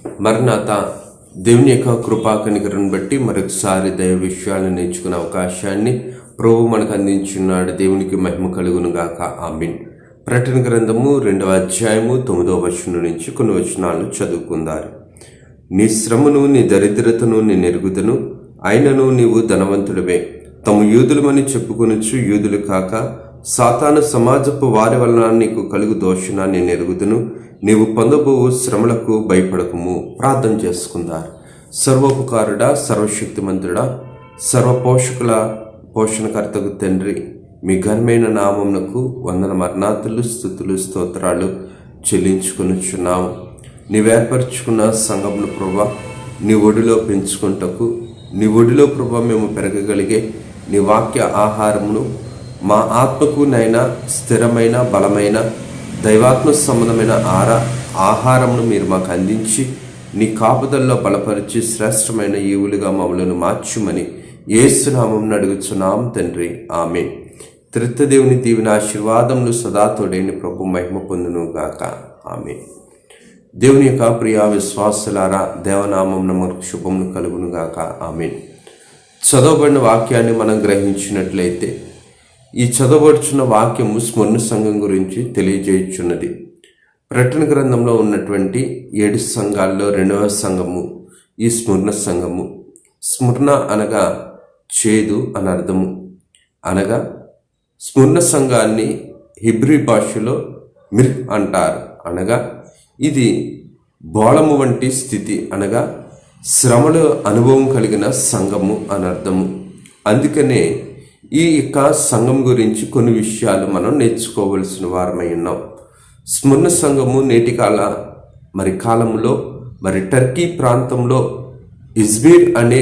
మరణాత దేవుని యొక్క కృపా కనికరను బట్టి మరొకసారి దైవ విషయాలను నేర్చుకునే అవకాశాన్ని ప్రభు మనకు అందించున్నాడు. దేవునికి మహిమ కలుగును గాక. ఆమేన్. ప్రకటన గ్రంథము 2వ అధ్యాయము 9వ వచనం నుంచి కొన్ని వచనాలను చదువుకుందారు. నీ శ్రమను, నీ దరిద్రతను నేను ఎరుగుదును, అయినను నీవు ధనవంతుడివే. తమ యూదులమని చెప్పుకొనుచు యూదులు కాక సాతాను సమాజపు వారి వలన నీకు కలుగు దోషణ నేను ఎరుగుదును. నీవు పొందబోవు శ్రమలకు భయపడకము. ప్రార్థన చేసుకుందారు. సర్వోపకారుడా, సర్వశక్తిమంతుడా, సర్వపోషకుల పోషణకర్తకు తండ్రి, మీ ఘనమైన నామమునకు వందన మరణాతులు, స్తుతులు, స్తోత్రాలు చెల్లించుకొనుచున్నాము. నీవేర్పరచుకున్న సంఘమును ప్రభా నీ ఒడిలో పెంచుకుంటకు, నీ ఒడిలో ప్రభా మేము పెరగగలిగే నీ వాక్య ఆహారమును మా ఆత్మకు నైనా స్థిరమైన బలమైన దైవాత్మ సంబంధమైన ఆహారమును మీరు మాకు అందించి నీ కాపుదల్లో బలపరిచి శ్రేష్టమైన ఈవులుగా మమ్మలను మార్చుమని యేసునామమున అడుగుచున్నాం తండ్రి. ఆమేన్. త్రిత్వదేవుని దీవెన ఆశీర్వాదములు సదాతోడైన ప్రభు మహిమ పొందును గాక. ఆమేన్. దేవుని యొక్క ప్రియ విశ్వాసులారా, దేవనామమున మనకు శుభములు కలుగును గాక. ఆమేన్. చదవబడిన వాక్యాన్ని మనం గ్రహించినట్లయితే ఈ చదవబడుచున్న వాక్యము స్మరణ సంఘం గురించి తెలియజేయుచున్నది. ప్రకటన గ్రంథంలో ఉన్నటువంటి 7 సంఘాల్లో 2వ సంఘము ఈ స్మరణ సంఘము. స్మరణ అనగా చేదు అని అర్థము. అనగా స్మరణ సంఘాన్ని హిబ్రీ భాషలో మిర్ అంటారు. అనగా ఇది బోళము వంటి స్థితి, అనగా శ్రమల అనుభవం కలిగిన సంఘము అని అర్థము. అందుకనే ఈ యొక్క సంఘం గురించి కొన్ని విషయాలు మనం నేర్చుకోవలసిన వారమై ఉన్నాం. స్మరణ సంఘము నేటి కాలంలో టర్కీ ప్రాంతంలో ఇజ్మీర్ అనే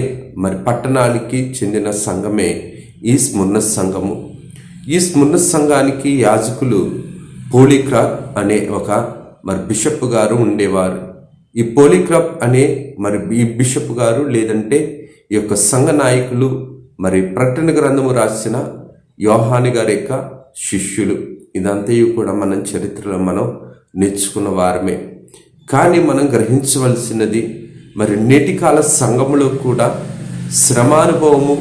పట్టణానికి చెందిన సంఘమే ఈ స్మరణ సంఘము. ఈ స్మరణ సంఘానికి యాజకులు పోలీక్రాప్ అనే ఒక బిషప్ గారు ఉండేవారు. ఈ పోలీక్రాప్ అనే ఈ బిషప్ గారు లేదంటే ఈ యొక్క సంఘ నాయకులు ప్రకటన గ్రంథము రాసిన యోహాను గారి యొక్క శిష్యులు. ఇదంతయు కూడా మనం చరిత్రలో మనం నేర్చుకున్న వారమే. కానీ మనం గ్రహించవలసినది నేటి కాల సంఘములో కూడా శ్రమానుభవము,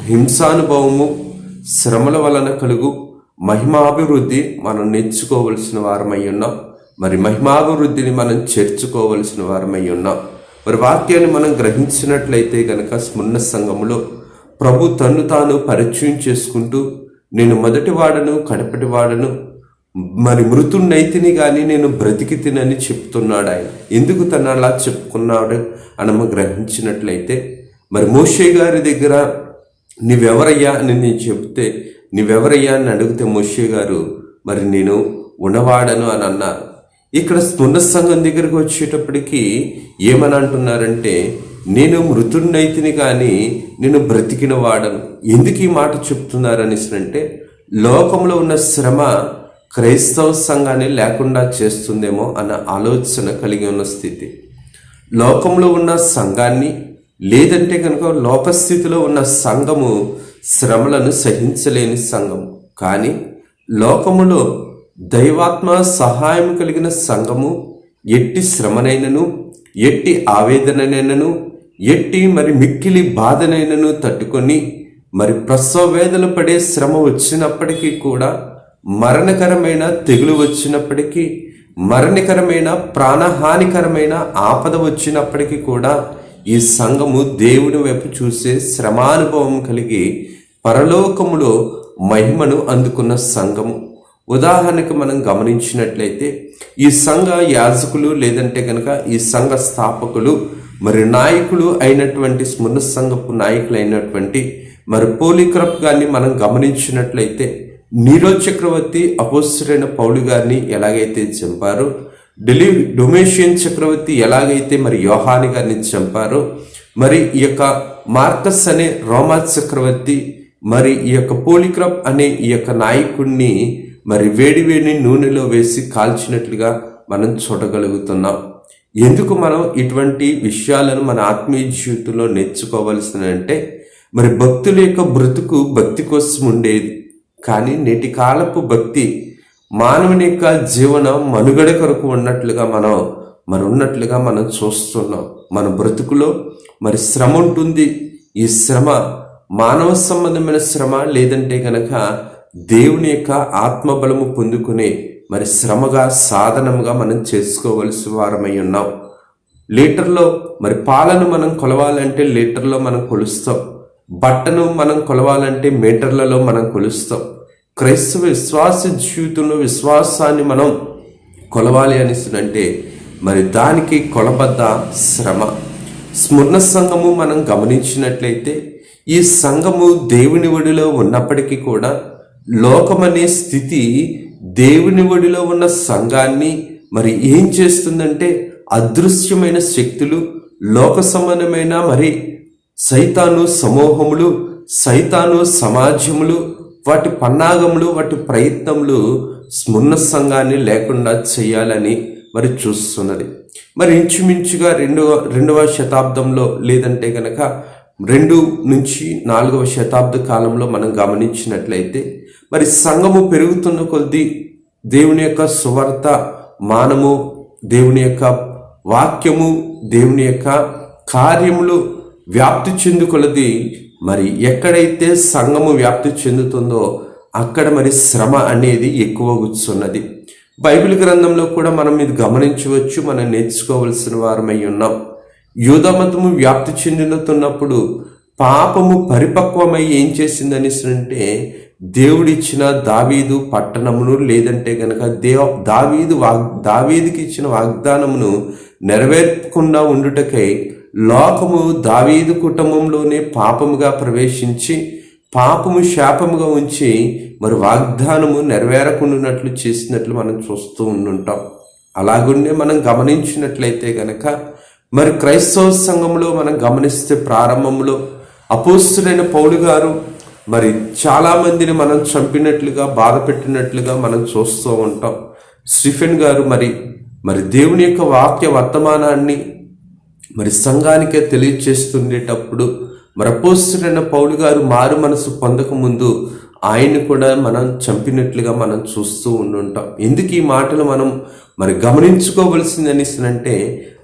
హింసానుభవము, శ్రమల వలన కలుగు మహిమాభివృద్ధి మనం నేర్చుకోవలసిన వారమై ఉన్నాం. మహిమాభివృద్ధిని మనం చేర్చుకోవలసిన వారమై ఉన్నాం. వాక్యాన్ని మనం గ్రహించినట్లయితే గనక స్మరణ సంఘములో ప్రభు తన్ను తాను పరిచయం చేసుకుంటూ, నేను మొదటి వాడను, కడపటి వాడను, మృతున్నైతిని కానీ నేను బ్రతికి తినని చెప్తున్నాడు ఆయన. ఎందుకు తను అలా చెప్పుకున్నాడు అని గ్రహించినట్లయితే మోషే గారి దగ్గర నీవెవరయ్యా అని నేను చెప్తే, నీవెవరయ్యా అని అడిగితే మోషే గారు నేను ఉన్నవాడను అని అన్నారు. ఇక్కడ స్మరణ సంఘం దగ్గరకు వచ్చేటప్పటికి ఏమని అంటున్నారంటే, నేను మృతున్నైతిని కానీ నేను బ్రతికిన వాడను. ఎందుకు ఈ మాట చెప్తున్నారనేసి అంటే, లోకంలో ఉన్న శ్రమ క్రైస్తవ సంఘాన్ని లేకుండా చేస్తుందేమో అన్న ఆలోచన కలిగి ఉన్న స్థితి. లోకంలో ఉన్న సంఘాన్ని లేదంటే కనుక లోకస్థితిలో ఉన్న సంఘము శ్రమలను సహించలేని సంఘం. కానీ లోకములో దైవాత్మ సహాయం కలిగిన సంఘము ఎట్టి శ్రమనైనను, ఎట్టి ఆవేదననైనను, ఎట్టి మిక్కిలి బాధనైనను తట్టుకొని ప్రసవ వేదన పడే శ్రమ వచ్చినప్పటికీ కూడా, మరణకరమైన తెగులు వచ్చినప్పటికీ, మరణకరమైన ప్రాణహానికరమైన ఆపద వచ్చినప్పటికీ కూడా ఈ సంఘము దేవుని వైపు చూసే శ్రమానుభవం కలిగి పరలోకములో మహిమను అందుకున్న సంఘము. ఉదాహరణకు మనం గమనించినట్లయితే ఈ సంఘ యాజకులు లేదంటే కనుక ఈ సంఘ స్థాపకులు నాయకులు అయినటువంటి స్మరణ సంఘపు నాయకులు అయినటువంటి పోలీక్రాప్ గారిని మనం గమనించినట్లయితే, నీరో చక్రవర్తి అపోస్తలుడైన పౌలు గారిని ఎలాగైతే చంపారో, డొమేషియన్ చక్రవర్తి ఎలాగైతే యోహాను గారిని చంపారో, ఈ యొక్క మార్కస్ అనే రోమా చక్రవర్తి ఈ యొక్క పోలీక్రాప్ అనే ఈ యొక్క నాయకుడిని వేడి నూనెలో వేసి కాల్చినట్లుగా మనం చూడగలుగుతున్నాం. ఎందుకు మనం ఇటువంటి విషయాలను మన ఆత్మీయ జీవితంలో నేర్చుకోవాల్సిన అంటే, భక్తుల యొక్క బ్రతుకు భక్తి కోసం ఉండేది. కానీ నేటి కాలపు భక్తి మానవుని యొక్క జీవన మనుగడ కొరకు ఉన్నట్లుగా మనం మరి ఉన్నట్లుగా మనం చూస్తున్నాం. మన బ్రతుకులో మరి శ్రమ ఉంటుంది. ఈ శ్రమ మానవ సంబంధమైన శ్రమ, లేదంటే గనక దేవుని యొక్క ఆత్మబలము పొందుకునే మరి శ్రమగా, సాధనముగా మనం చేసుకోవలసి వారమై ఉన్నాం. లీటర్లో మరి పాలను మనం కొలవాలంటే లీటర్లో మనం కొలుస్తాం. బట్టను మనం కొలవాలంటే మీటర్లలో మనం కొలుస్తాం. క్రైస్తవ విశ్వాస జీవితంలో విశ్వాసాన్ని మనం కొలవాలి అంటే మరి దానికి కొలబద్ద శ్రమ. స్మరణ సంఘము మనం గమనించినట్లయితే ఈ సంఘము దేవుని ఒడిలో ఉన్నప్పటికీ కూడా లోకమనే స్థితి దేవుని ఒడిలో ఉన్న సంఘాన్ని మరి ఏం చేస్తుందంటే అదృశ్యమైన శక్తులు, లోక సంబంధమైన మరి సైతాను సమూహములు, సైతాను సమాజములు, వాటి పన్నాగములు, వాటి ప్రయత్నములు స్మరణ సంఘాన్ని లేకుండా చేయాలని మరి చూస్తున్నది. మరి ఇంచుమించుగా రెండవ శతాబ్దంలో, లేదంటే గనక 2 నుంచి 4వ శతాబ్ద కాలంలో మనం గమనించినట్లయితే మరి సంఘము పెరుగుతున్న కొద్దీ దేవుని యొక్క సువార్త మానము, దేవుని యొక్క వాక్యము, దేవుని యొక్క కార్యములు వ్యాప్తి చెందు కొలది మరి ఎక్కడైతే సంఘము వ్యాప్తి చెందుతుందో అక్కడ మరి శ్రమ అనేది ఎక్కువ కూర్చున్నది. బైబిల్ గ్రంథంలో కూడా మనం ఇది గమనించవచ్చు, మనం నేర్చుకోవలసిన వారమై ఉన్నాం. యూదమతము వ్యాప్తి చెందుతున్నప్పుడు పాపము పరిపక్వమై ఏం చేసిందని అంటే దేవుడిచ్చిన దావీదు పట్టణమును, లేదంటే గనక దావీదుకి ఇచ్చిన వాగ్దానమును నెరవేర్చకుండా ఉండుటకై లోకము దావీదు కుటుంబంలోనే పాపముగా ప్రవేశించి పాపము శాపముగా ఉంచి మరి వాగ్దానము నెరవేరకుండానట్లు చేసినట్లు మనం చూస్తూ ఉండుంటాం. అలాగుండే మనం గమనించినట్లయితే గనక మరి క్రైస్తవ సంఘంలో మనం గమనిస్తే ప్రారంభంలో అపోస్తులైన పౌలు గారు మరి చాలామందిని మనం చంపినట్లుగా, బాధ పెట్టినట్లుగా మనం చూస్తూ ఉంటాం. స్టీఫెన్ గారు మరి దేవుని యొక్క వాక్య వర్తమానాన్ని మరి సంఘానికే తెలియచేస్తుండేటప్పుడు మరి అపోస్తులైన పౌలు గారు మారు మనసు పొందకముందు ఆయన్ని కూడా మనం చంపినట్లుగా మనం చూస్తూ ఉండుంటాం. ఎందుకు ఈ మాటలు మనం మరి గమనించుకోవలసింది అంటే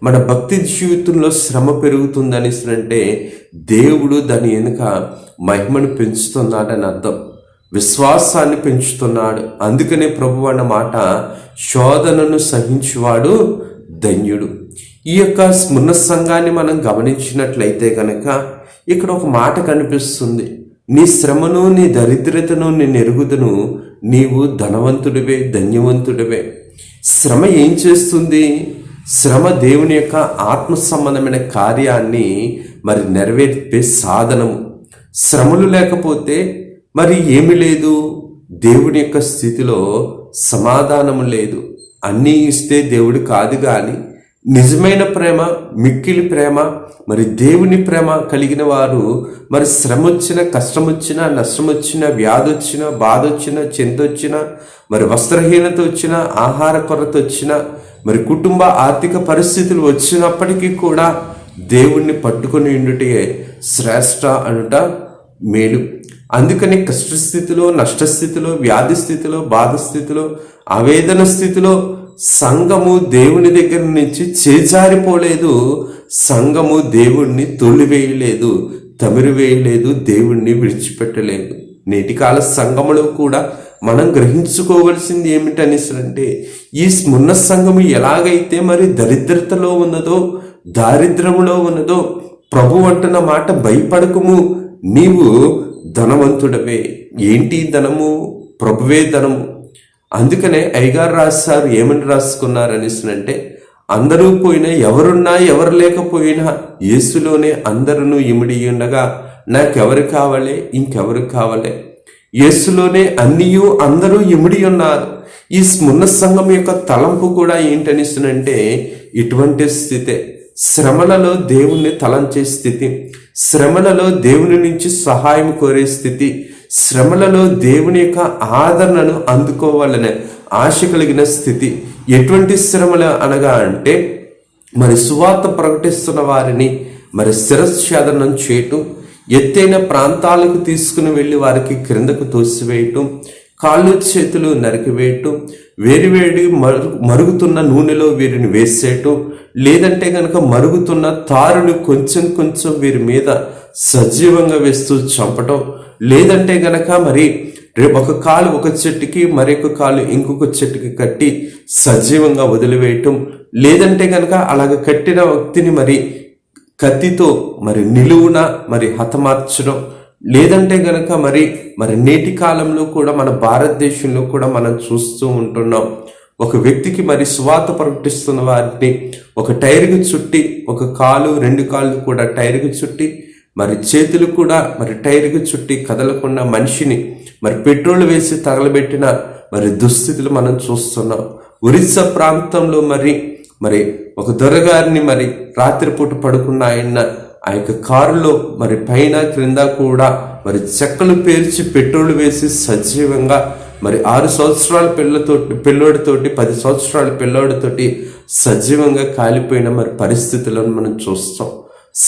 మన భక్తి జీవితంలో శ్రమ పెరుగుతుంది అంటే దేవుడు దాని వెనుక మహిమను పెంచుతున్నాడని అర్థం, విశ్వాసాన్ని పెంచుతున్నాడు. అందుకనే ప్రభు అన్న మాట, శోధనను సహించువాడు ధన్యుడు. ఈ యొక్క స్మరణ సంఘాన్ని మనం గమనించినట్లయితే కనుక ఇక్కడ ఒక మాట కనిపిస్తుంది, నీ శ్రమను, నీ దరిద్రతను నేను ఎరుగుదును, నీవు ధనవంతుడివే, ధన్యవంతుడివే. శ్రమ ఏం చేస్తుంది? శ్రమ దేవుని యొక్క ఆత్మ సంబంధమైన కార్యాన్ని మరి నెరవేర్పే సాధనము. శ్రమలు లేకపోతే మరి ఏమి లేదు, దేవుని యొక్క స్థితిలో సమాధానము లేదు. అన్నీ ఇస్తే దేవుడు కాదు, కానీ నిజమైన ప్రేమ, మిక్కిలి ప్రేమ, మరి దేవుని ప్రేమ కలిగిన వారు మరి శ్రమ వచ్చినా, కష్టం వచ్చినా, నష్టం వచ్చినా, వ్యాధి వచ్చినా, బాధ వచ్చినా, చింత వచ్చినా, మరి వస్త్రహీనత వచ్చినా, ఆహార కొరత వచ్చినా, మరి కుటుంబ ఆర్థిక పరిస్థితులు వచ్చినప్పటికీ కూడా దేవుణ్ణి పట్టుకొని ఉండుటే శ్రేష్ట అనుట మేలు. అందుకని కష్టస్థితిలో, నష్టస్థితిలో, వ్యాధి స్థితిలో, బాధ స్థితిలో, ఆవేదన స్థితిలో సంఘము దేవుని దగ్గర నుంచి చేజారిపోలేదు. సంఘము దేవుణ్ణి తొలివేయలేదు, తమిరివేయలేదు, దేవుణ్ణి విడిచిపెట్టలేదు. నేటి కాల సంఘములో కూడా మనం గ్రహించుకోవలసింది ఏమిటనేసంటే, ఈ స్మరణ సంఘము ఎలాగైతే మరి దరిద్రతలో ఉన్నదో, దారిద్రములో ఉన్నదో, ప్రభు అంటున్న మాట, భయపడకుము, నీవు ధనవంతుడవే. ఏంటి ధనము? ప్రభువే ధనము. అందుకనే అయ్యగారు రాస్తారు, ఏమని రాసుకున్నారనేసంటే, అందరూ పోయినా, ఎవరున్నా ఎవరు లేకపోయినా యేసులోనే అందరూ ఇమిడి ఉండగా నాకెవరు కావాలి, ఇంకెవరు కావాలి? యేసులోనే అన్నీయు అందరూ ఇమిడి ఉన్నారు. ఈ స్మరణ సంఘం యొక్క తలంపు కూడా ఏంటనేసనంటే ఇటువంటి స్థితే. శ్రమలలో దేవుణ్ణి తలంచే స్థితి, శ్రమలలో దేవుని నుంచి సహాయం కోరే స్థితి, శ్రమలలో దేవుని యొక్క ఆదరణను అందుకోవాలనే ఆశ కలిగిన స్థితి. ఎటువంటి శ్రమలు అనగా అంటే మరి సువార్త ప్రకటిస్తున్న వారిని మరి శిరశ్ఛేదనం చేయటం, ఎత్తైన ప్రాంతాలకు తీసుకుని వెళ్ళి వారికి క్రిందకు తోసివేయటం, కాళ్ళు చేతులు నరికివేయటం, వేడి మరుగుతున్న నూనెలో వీరిని వేసేయటం, లేదంటే కనుక మరుగుతున్న తారుని కొంచెం కొంచెం వీరి మీద సజీవంగా వేస్తూ చంపటం, లేదంటే గనక మరి ఒక కాలు ఒక చెట్టుకి మరొక కాలు ఇంకొక చెట్టుకి కట్టి సజీవంగా వదిలివేయటం, లేదంటే కనుక అలాగ కట్టిన వ్యక్తిని మరి కత్తితో మరి నిలువున మరి హతమార్చడం, లేదంటే గనక మరి నేటి కాలంలో కూడా మన భారతదేశంలో కూడా మనం చూస్తూ ఉంటున్నాం. ఒక వ్యక్తికి మరి సువార్త ప్రకటిస్తున్న వారిని ఒక టైర్కి చుట్టి, ఒక కాలు 2 కాళ్ళు కూడా టైర్కి చుట్టి, మరి చేతులు కూడా మరి టైర్కి చుట్టి కదలకుండా మనిషిని మరి పెట్రోల్ వేసి తగలబెట్టిన మరి దుస్థితులు మనం చూస్తున్నాం. ఒరిస్సా ప్రాంతంలో మరి ఒక దొరగారిని మరి రాత్రిపూట పడుకున్న ఆ యొక్క కారులో మరి పైన క్రింద కూడా మరి చెక్కలు పేర్చి పెట్రోల్ వేసి సజీవంగా మరి 6 సంవత్సరాల పిల్లోడితోటి 10 సంవత్సరాల పిల్లోడితోటి సజీవంగా కాలిపోయిన మరి పరిస్థితులను మనం చూస్తాం.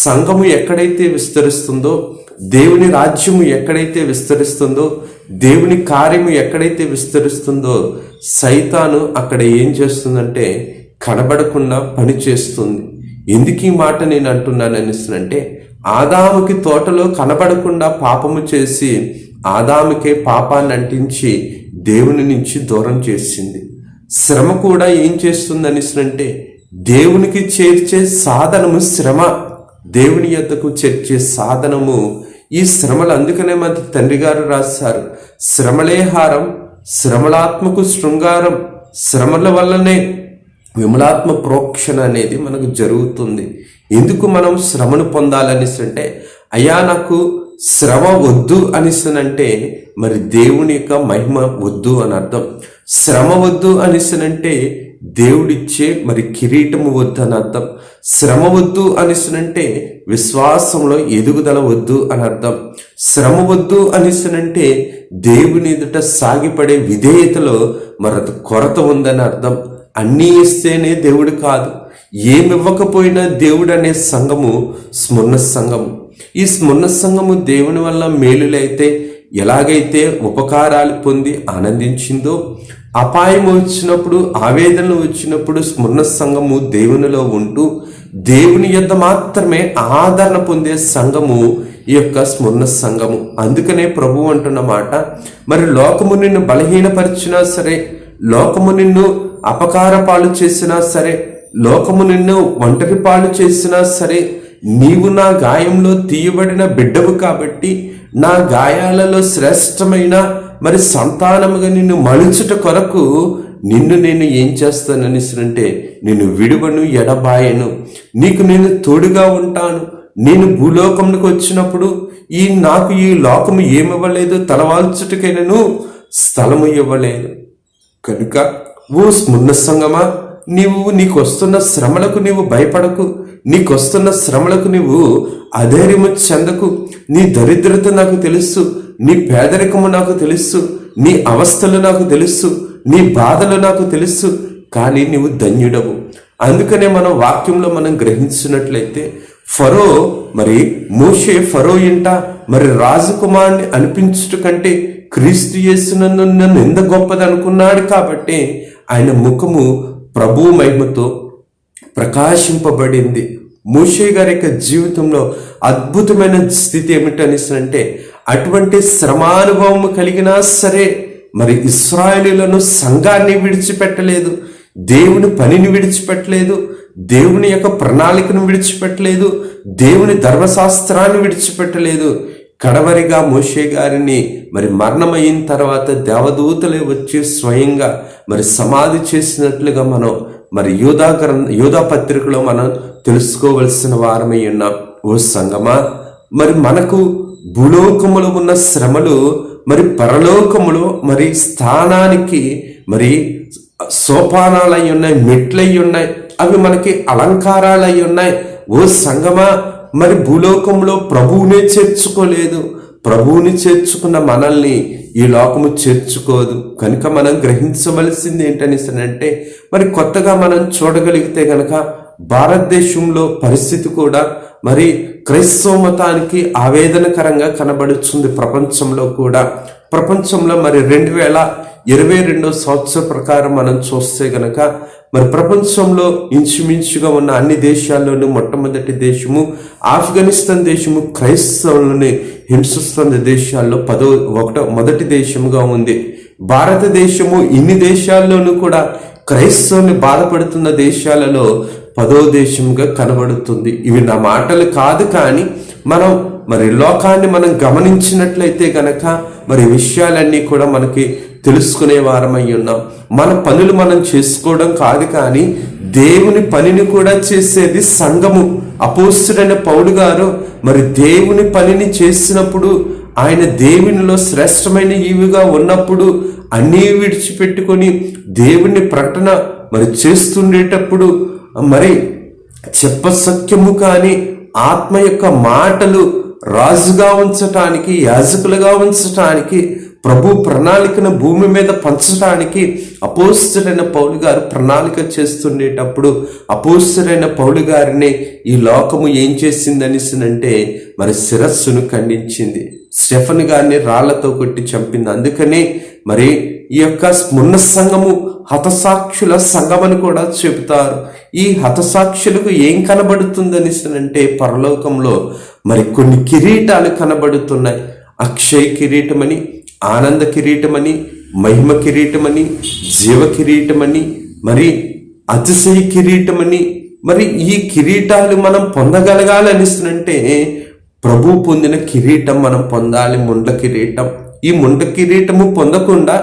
సంఘము ఎక్కడైతే విస్తరిస్తుందో, దేవుని రాజ్యము ఎక్కడైతే విస్తరిస్తుందో, దేవుని కార్యము ఎక్కడైతే విస్తరిస్తుందో, సైతాను అక్కడ ఏం చేస్తుందంటే కనబడకుండా పని చేస్తుంది. ఎందుకు ఈ మాట నేను అంటున్నాను అనిస్తుందంటే, ఆదాముకి తోటలో కనబడకుండా పాపము చేసి ఆదాముకే పాపాన్ని అంటించి దేవుని నుంచి దూరం చేసింది. శ్రమ కూడా ఏం చేస్తుంది అనిస్తుందంటే, దేవునికి చేర్చే సాధనము శ్రమ, దేవుని యొద్దకు చేర్చే సాధనము ఈ శ్రమలు. అందుకనే మన తండ్రి గారు రాశారు, శ్రమలే హారం, శ్రమలాత్మకు శృంగారం, శ్రమల వల్లనే విమలాత్మ ప్రోక్షణ అనేది మనకు జరుగుతుంది. ఎందుకు మనం శ్రమను పొందాలనిసంటే, అయ్యా నాకు శ్రమ వద్దు అనిసనంటే మరి దేవుని యొక్క మహిమ వద్దు అని అర్థం. శ్రమ వద్దు అనిసనంటే దేవుడిచ్చే మరి కిరీటము వద్దు అని అర్థం. శ్రమ వద్దు అనిసనంటే విశ్వాసంలో ఎదుగుదల వద్దు అని అర్థం. శ్రమ వద్దు అనిసనంటే దేవుని ఎదుట సాగిపడే విధేయతలో మరొక కొరత ఉందని అర్థం. అన్నీ ఇస్తేనే దేవుడు కాదు, ఏమివ్వకపోయినా దేవుడు అనే సంఘము స్మరణ సంఘము. ఈ స్మరణ సంఘము దేవుని వల్ల మేలులైతే ఎలాగైతే ఉపకారాలు పొంది ఆనందించిందో, అపాయం వచ్చినప్పుడు ఆవేదనలు వచ్చినప్పుడు స్మరణ సంఘము దేవునిలో ఉంటూ దేవుని యొద్ద మాత్రమే ఆదరణ పొందే సంఘము ఈ యొక్క స్మరణ సంఘము. అందుకనే ప్రభువు అంటున్న మాట, మరి లోకము నిన్ను బలహీనపరిచినా సరే, లోకము నిన్ను అపకార పాలు చేసినా సరే, లోకము నిన్ను ఒంటరి పాలు చేసినా సరే, నీవు నా గాయంలో తీయబడిన బిడ్డవు కాబట్టి నా గాయాలలో శ్రేష్టమైన మరి సంతానముగా నిన్ను మలుచుట కొరకు నిన్ను నేను ఏం చేస్తాననిసంటే, నిన్ను విడువను ఎడబాయను, నీకు నేను తోడుగా ఉంటాను. నేను భూలోకంలోకి వచ్చినప్పుడు నాకు ఈ లోకము ఏమివ్వలేదు, తలవాల్చుటకైనను స్థలము ఇవ్వలేదు. కనుక ఓ స్మరణ సంగమా, నీకు వస్తున్న శ్రమలకు నీవు భయపడకు, నీకు వస్తున్న శ్రమలకు నీవు అధైర్యము చెందకు. నీ దరిద్రత నాకు తెలుసు, నీ పేదరికము నాకు తెలుసు, నీ అవస్థలు నాకు తెలుసు, నీ బాధలు నాకు తెలుసు, కానీ నీవు ధన్యుడవు. అందుకనే మనం వాక్యంలో మనం గ్రహించినట్లయితే, ఫరో మరి మోషే ఫరో ఇంట మరి రాజకుమారుని అనిపించుట కంటే క్రీస్తు యేసునందు నన్ను ఎంత గొప్పది అనుకున్నాడు కాబట్టి ఆయన ముఖము ప్రభు మహిమతో ప్రకాశింపబడింది. మోషే గారి యొక్క జీవితంలో అద్భుతమైన స్థితి ఏమిటనిసంటే, అటువంటి శ్రమానుభవం కలిగినా సరే మరి ఇశ్రాయేలీయులను సంఘాన్ని విడిచిపెట్టలేదు, దేవుని పనిని విడిచిపెట్టలేదు, దేవుని యొక్క ప్రణాళికను విడిచిపెట్టలేదు, దేవుని ధర్మశాస్త్రాన్ని విడిచిపెట్టలేదు. కడవరిగా మోషే గారిని మరి మరణమైన తర్వాత దేవదూతలే వచ్చి స్వయంగా మరి సమాధి చేసినట్లుగా మనం మరి యోధా పత్రికలో మనం తెలుసుకోవలసిన వారమై ఉన్నాం. ఓ సంగమా, మరి మనకు భూలోకములో ఉన్న శ్రమలు మరి పరలోకములో మరి స్థానానికి మరి సోపానాలై ఉన్నాయి, మెట్లై ఉన్నాయి, అవి మనకి అలంకారాలై ఉన్నాయి. ఓ సంగమా, మరి భూలోకంలో ప్రభువునే చేర్చుకోలేదు, ప్రభువుని చేర్చుకున్న మనల్ని ఈ లోకము చేర్చుకోదు. కనుక మనం గ్రహించవలసింది ఏంటనిసనంటే, మరి కొత్తగా మనం చూడగలిగితే గనక భారతదేశంలో పరిస్థితి కూడా మరి క్రైస్తవ మతానికి ఆవేదనకరంగా కనబడుతుంది. ప్రపంచంలో కూడా ప్రపంచంలో మరి 2022 సంవత్సరం ప్రకారం మనం చూస్తే గనక మరి ప్రపంచంలో ఇంచుమించుగా ఉన్న అన్ని దేశాల్లోనూ మొట్టమొదటి దేశము ఆఫ్ఘనిస్తాన్ దేశము క్రైస్తవులని హింసిస్తున్న దేశాల్లో మొదటి దేశముగా ఉంది. భారతదేశము ఇన్ని దేశాల్లోనూ కూడా క్రైస్తవుని బాధపడుతున్న దేశాలలో 10వ దేశంగా కనబడుతుంది. ఇవి నా మాటలు కాదు, కానీ మనం మరి లోకాన్ని మనం గమనించినట్లయితే గనక మరి విషయాలన్నీ కూడా మనకి తెలుసుకునే వారమై ఉన్నాం. మన పనులు మనం చేసుకోవడం కాదు, కానీ దేవుని పనిని కూడా చేసేది సంఘము. అపోస్తలుడైన పౌలు గారు మరి దేవుని పనిని చేసినప్పుడు, ఆయన దేవునిలో శ్రేష్టమైన ఈవిగా ఉన్నప్పుడు అన్నీ విడిచిపెట్టుకొని దేవుని ప్రకటన మరి చేస్తుండేటప్పుడు మరి చెప్పసఖ్యము కానీ ఆత్మ యొక్క మాటలు రాజుగా ఉంచటానికి, యాజకులుగా ఉంచటానికి, ప్రభు ప్రణాళికను భూమి మీద పంచడానికి అపోస్తలుడైన పౌలు గారు ప్రణాళిక చేస్తుండేటప్పుడు అపోస్తలుడైన పౌలు గారిని ఈ లోకము ఏం చేసిందనిసినంటే మరి శిరస్సును ఖండించింది. స్టెఫెను గారిని రాళ్లతో కొట్టి చంపింది. అందుకనే మరి ఈ యొక్క స్మున్న సంఘము హతసాక్షుల సంఘం అని కూడా చెబుతారు. ఈ హతసాక్షులకు ఏం కనబడుతుందనిసినంటే పరలోకంలో మరి కొన్ని కిరీటాలు కనబడుతున్నాయి. అక్షయ కిరీటమని, ఆనంద కిరీటమని, మహిమ కిరీటమని, జీవ కిరీటమని, మరి అతిశయ కిరీటమని. మరి ఈ కిరీటాలు మనం పొందగలగాలనిస్తుంటే ప్రభు పొందిన కిరీటం మనం పొందాలి, ముండ్ల కిరీటం. ఈ ముండ్ల కిరీటము పొందకుండా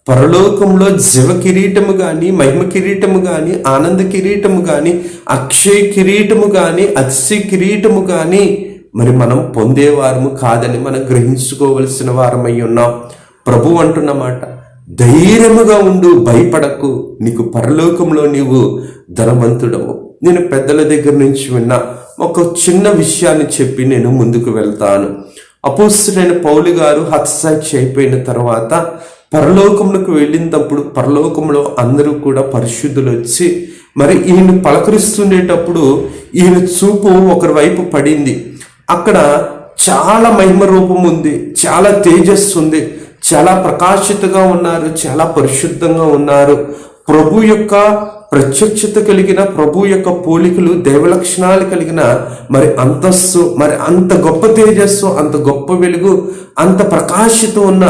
పరలోకంలో జీవ కిరీటము కానీ, మహిమ కిరీటము కానీ, ఆనంద కిరీటము కానీ, అక్షయ కిరీటము కానీ, అతిశయ కిరీటము కానీ మరి మనం పొందేవారము కాదని మనం గ్రహించుకోవలసిన వారమై ఉన్నాం. ప్రభు అంటున్నమాట, ధైర్యముగా ఉండు, భయపడకు, నీకు పరలోకంలో నీవు ధనవంతుడవు. నేను పెద్దల దగ్గర నుంచి విన్న ఒక చిన్న విషయాన్ని చెప్పి నేను ముందుకు వెళ్తాను. అపోస్తలుడైన పౌలు గారు హతసాక్షి అయిపోయిన తర్వాత పరలోకములకు వెళ్ళినప్పుడు పరలోకంలో అందరూ కూడా పరిశుద్ధులు వచ్చి మరి ఈయన పలకరిస్తుండేటప్పుడు ఈయన చూపు ఒకరి వైపు పడింది. అక్కడ చాలా మహిమ రూపం ఉంది, చాలా తేజస్సు ఉంది, చాలా ప్రకాశితగా ఉన్నారు, చాలా పరిశుద్ధంగా ఉన్నారు. ప్రభు యొక్క ప్రత్యక్షత కలిగిన, ప్రభు యొక్క పోలికలు, దైవ లక్షణాలు కలిగిన మరి అంతస్తు, మరి అంత గొప్ప తేజస్సు, అంత గొప్ప వెలుగు, అంత ప్రకాశితం ఉన్న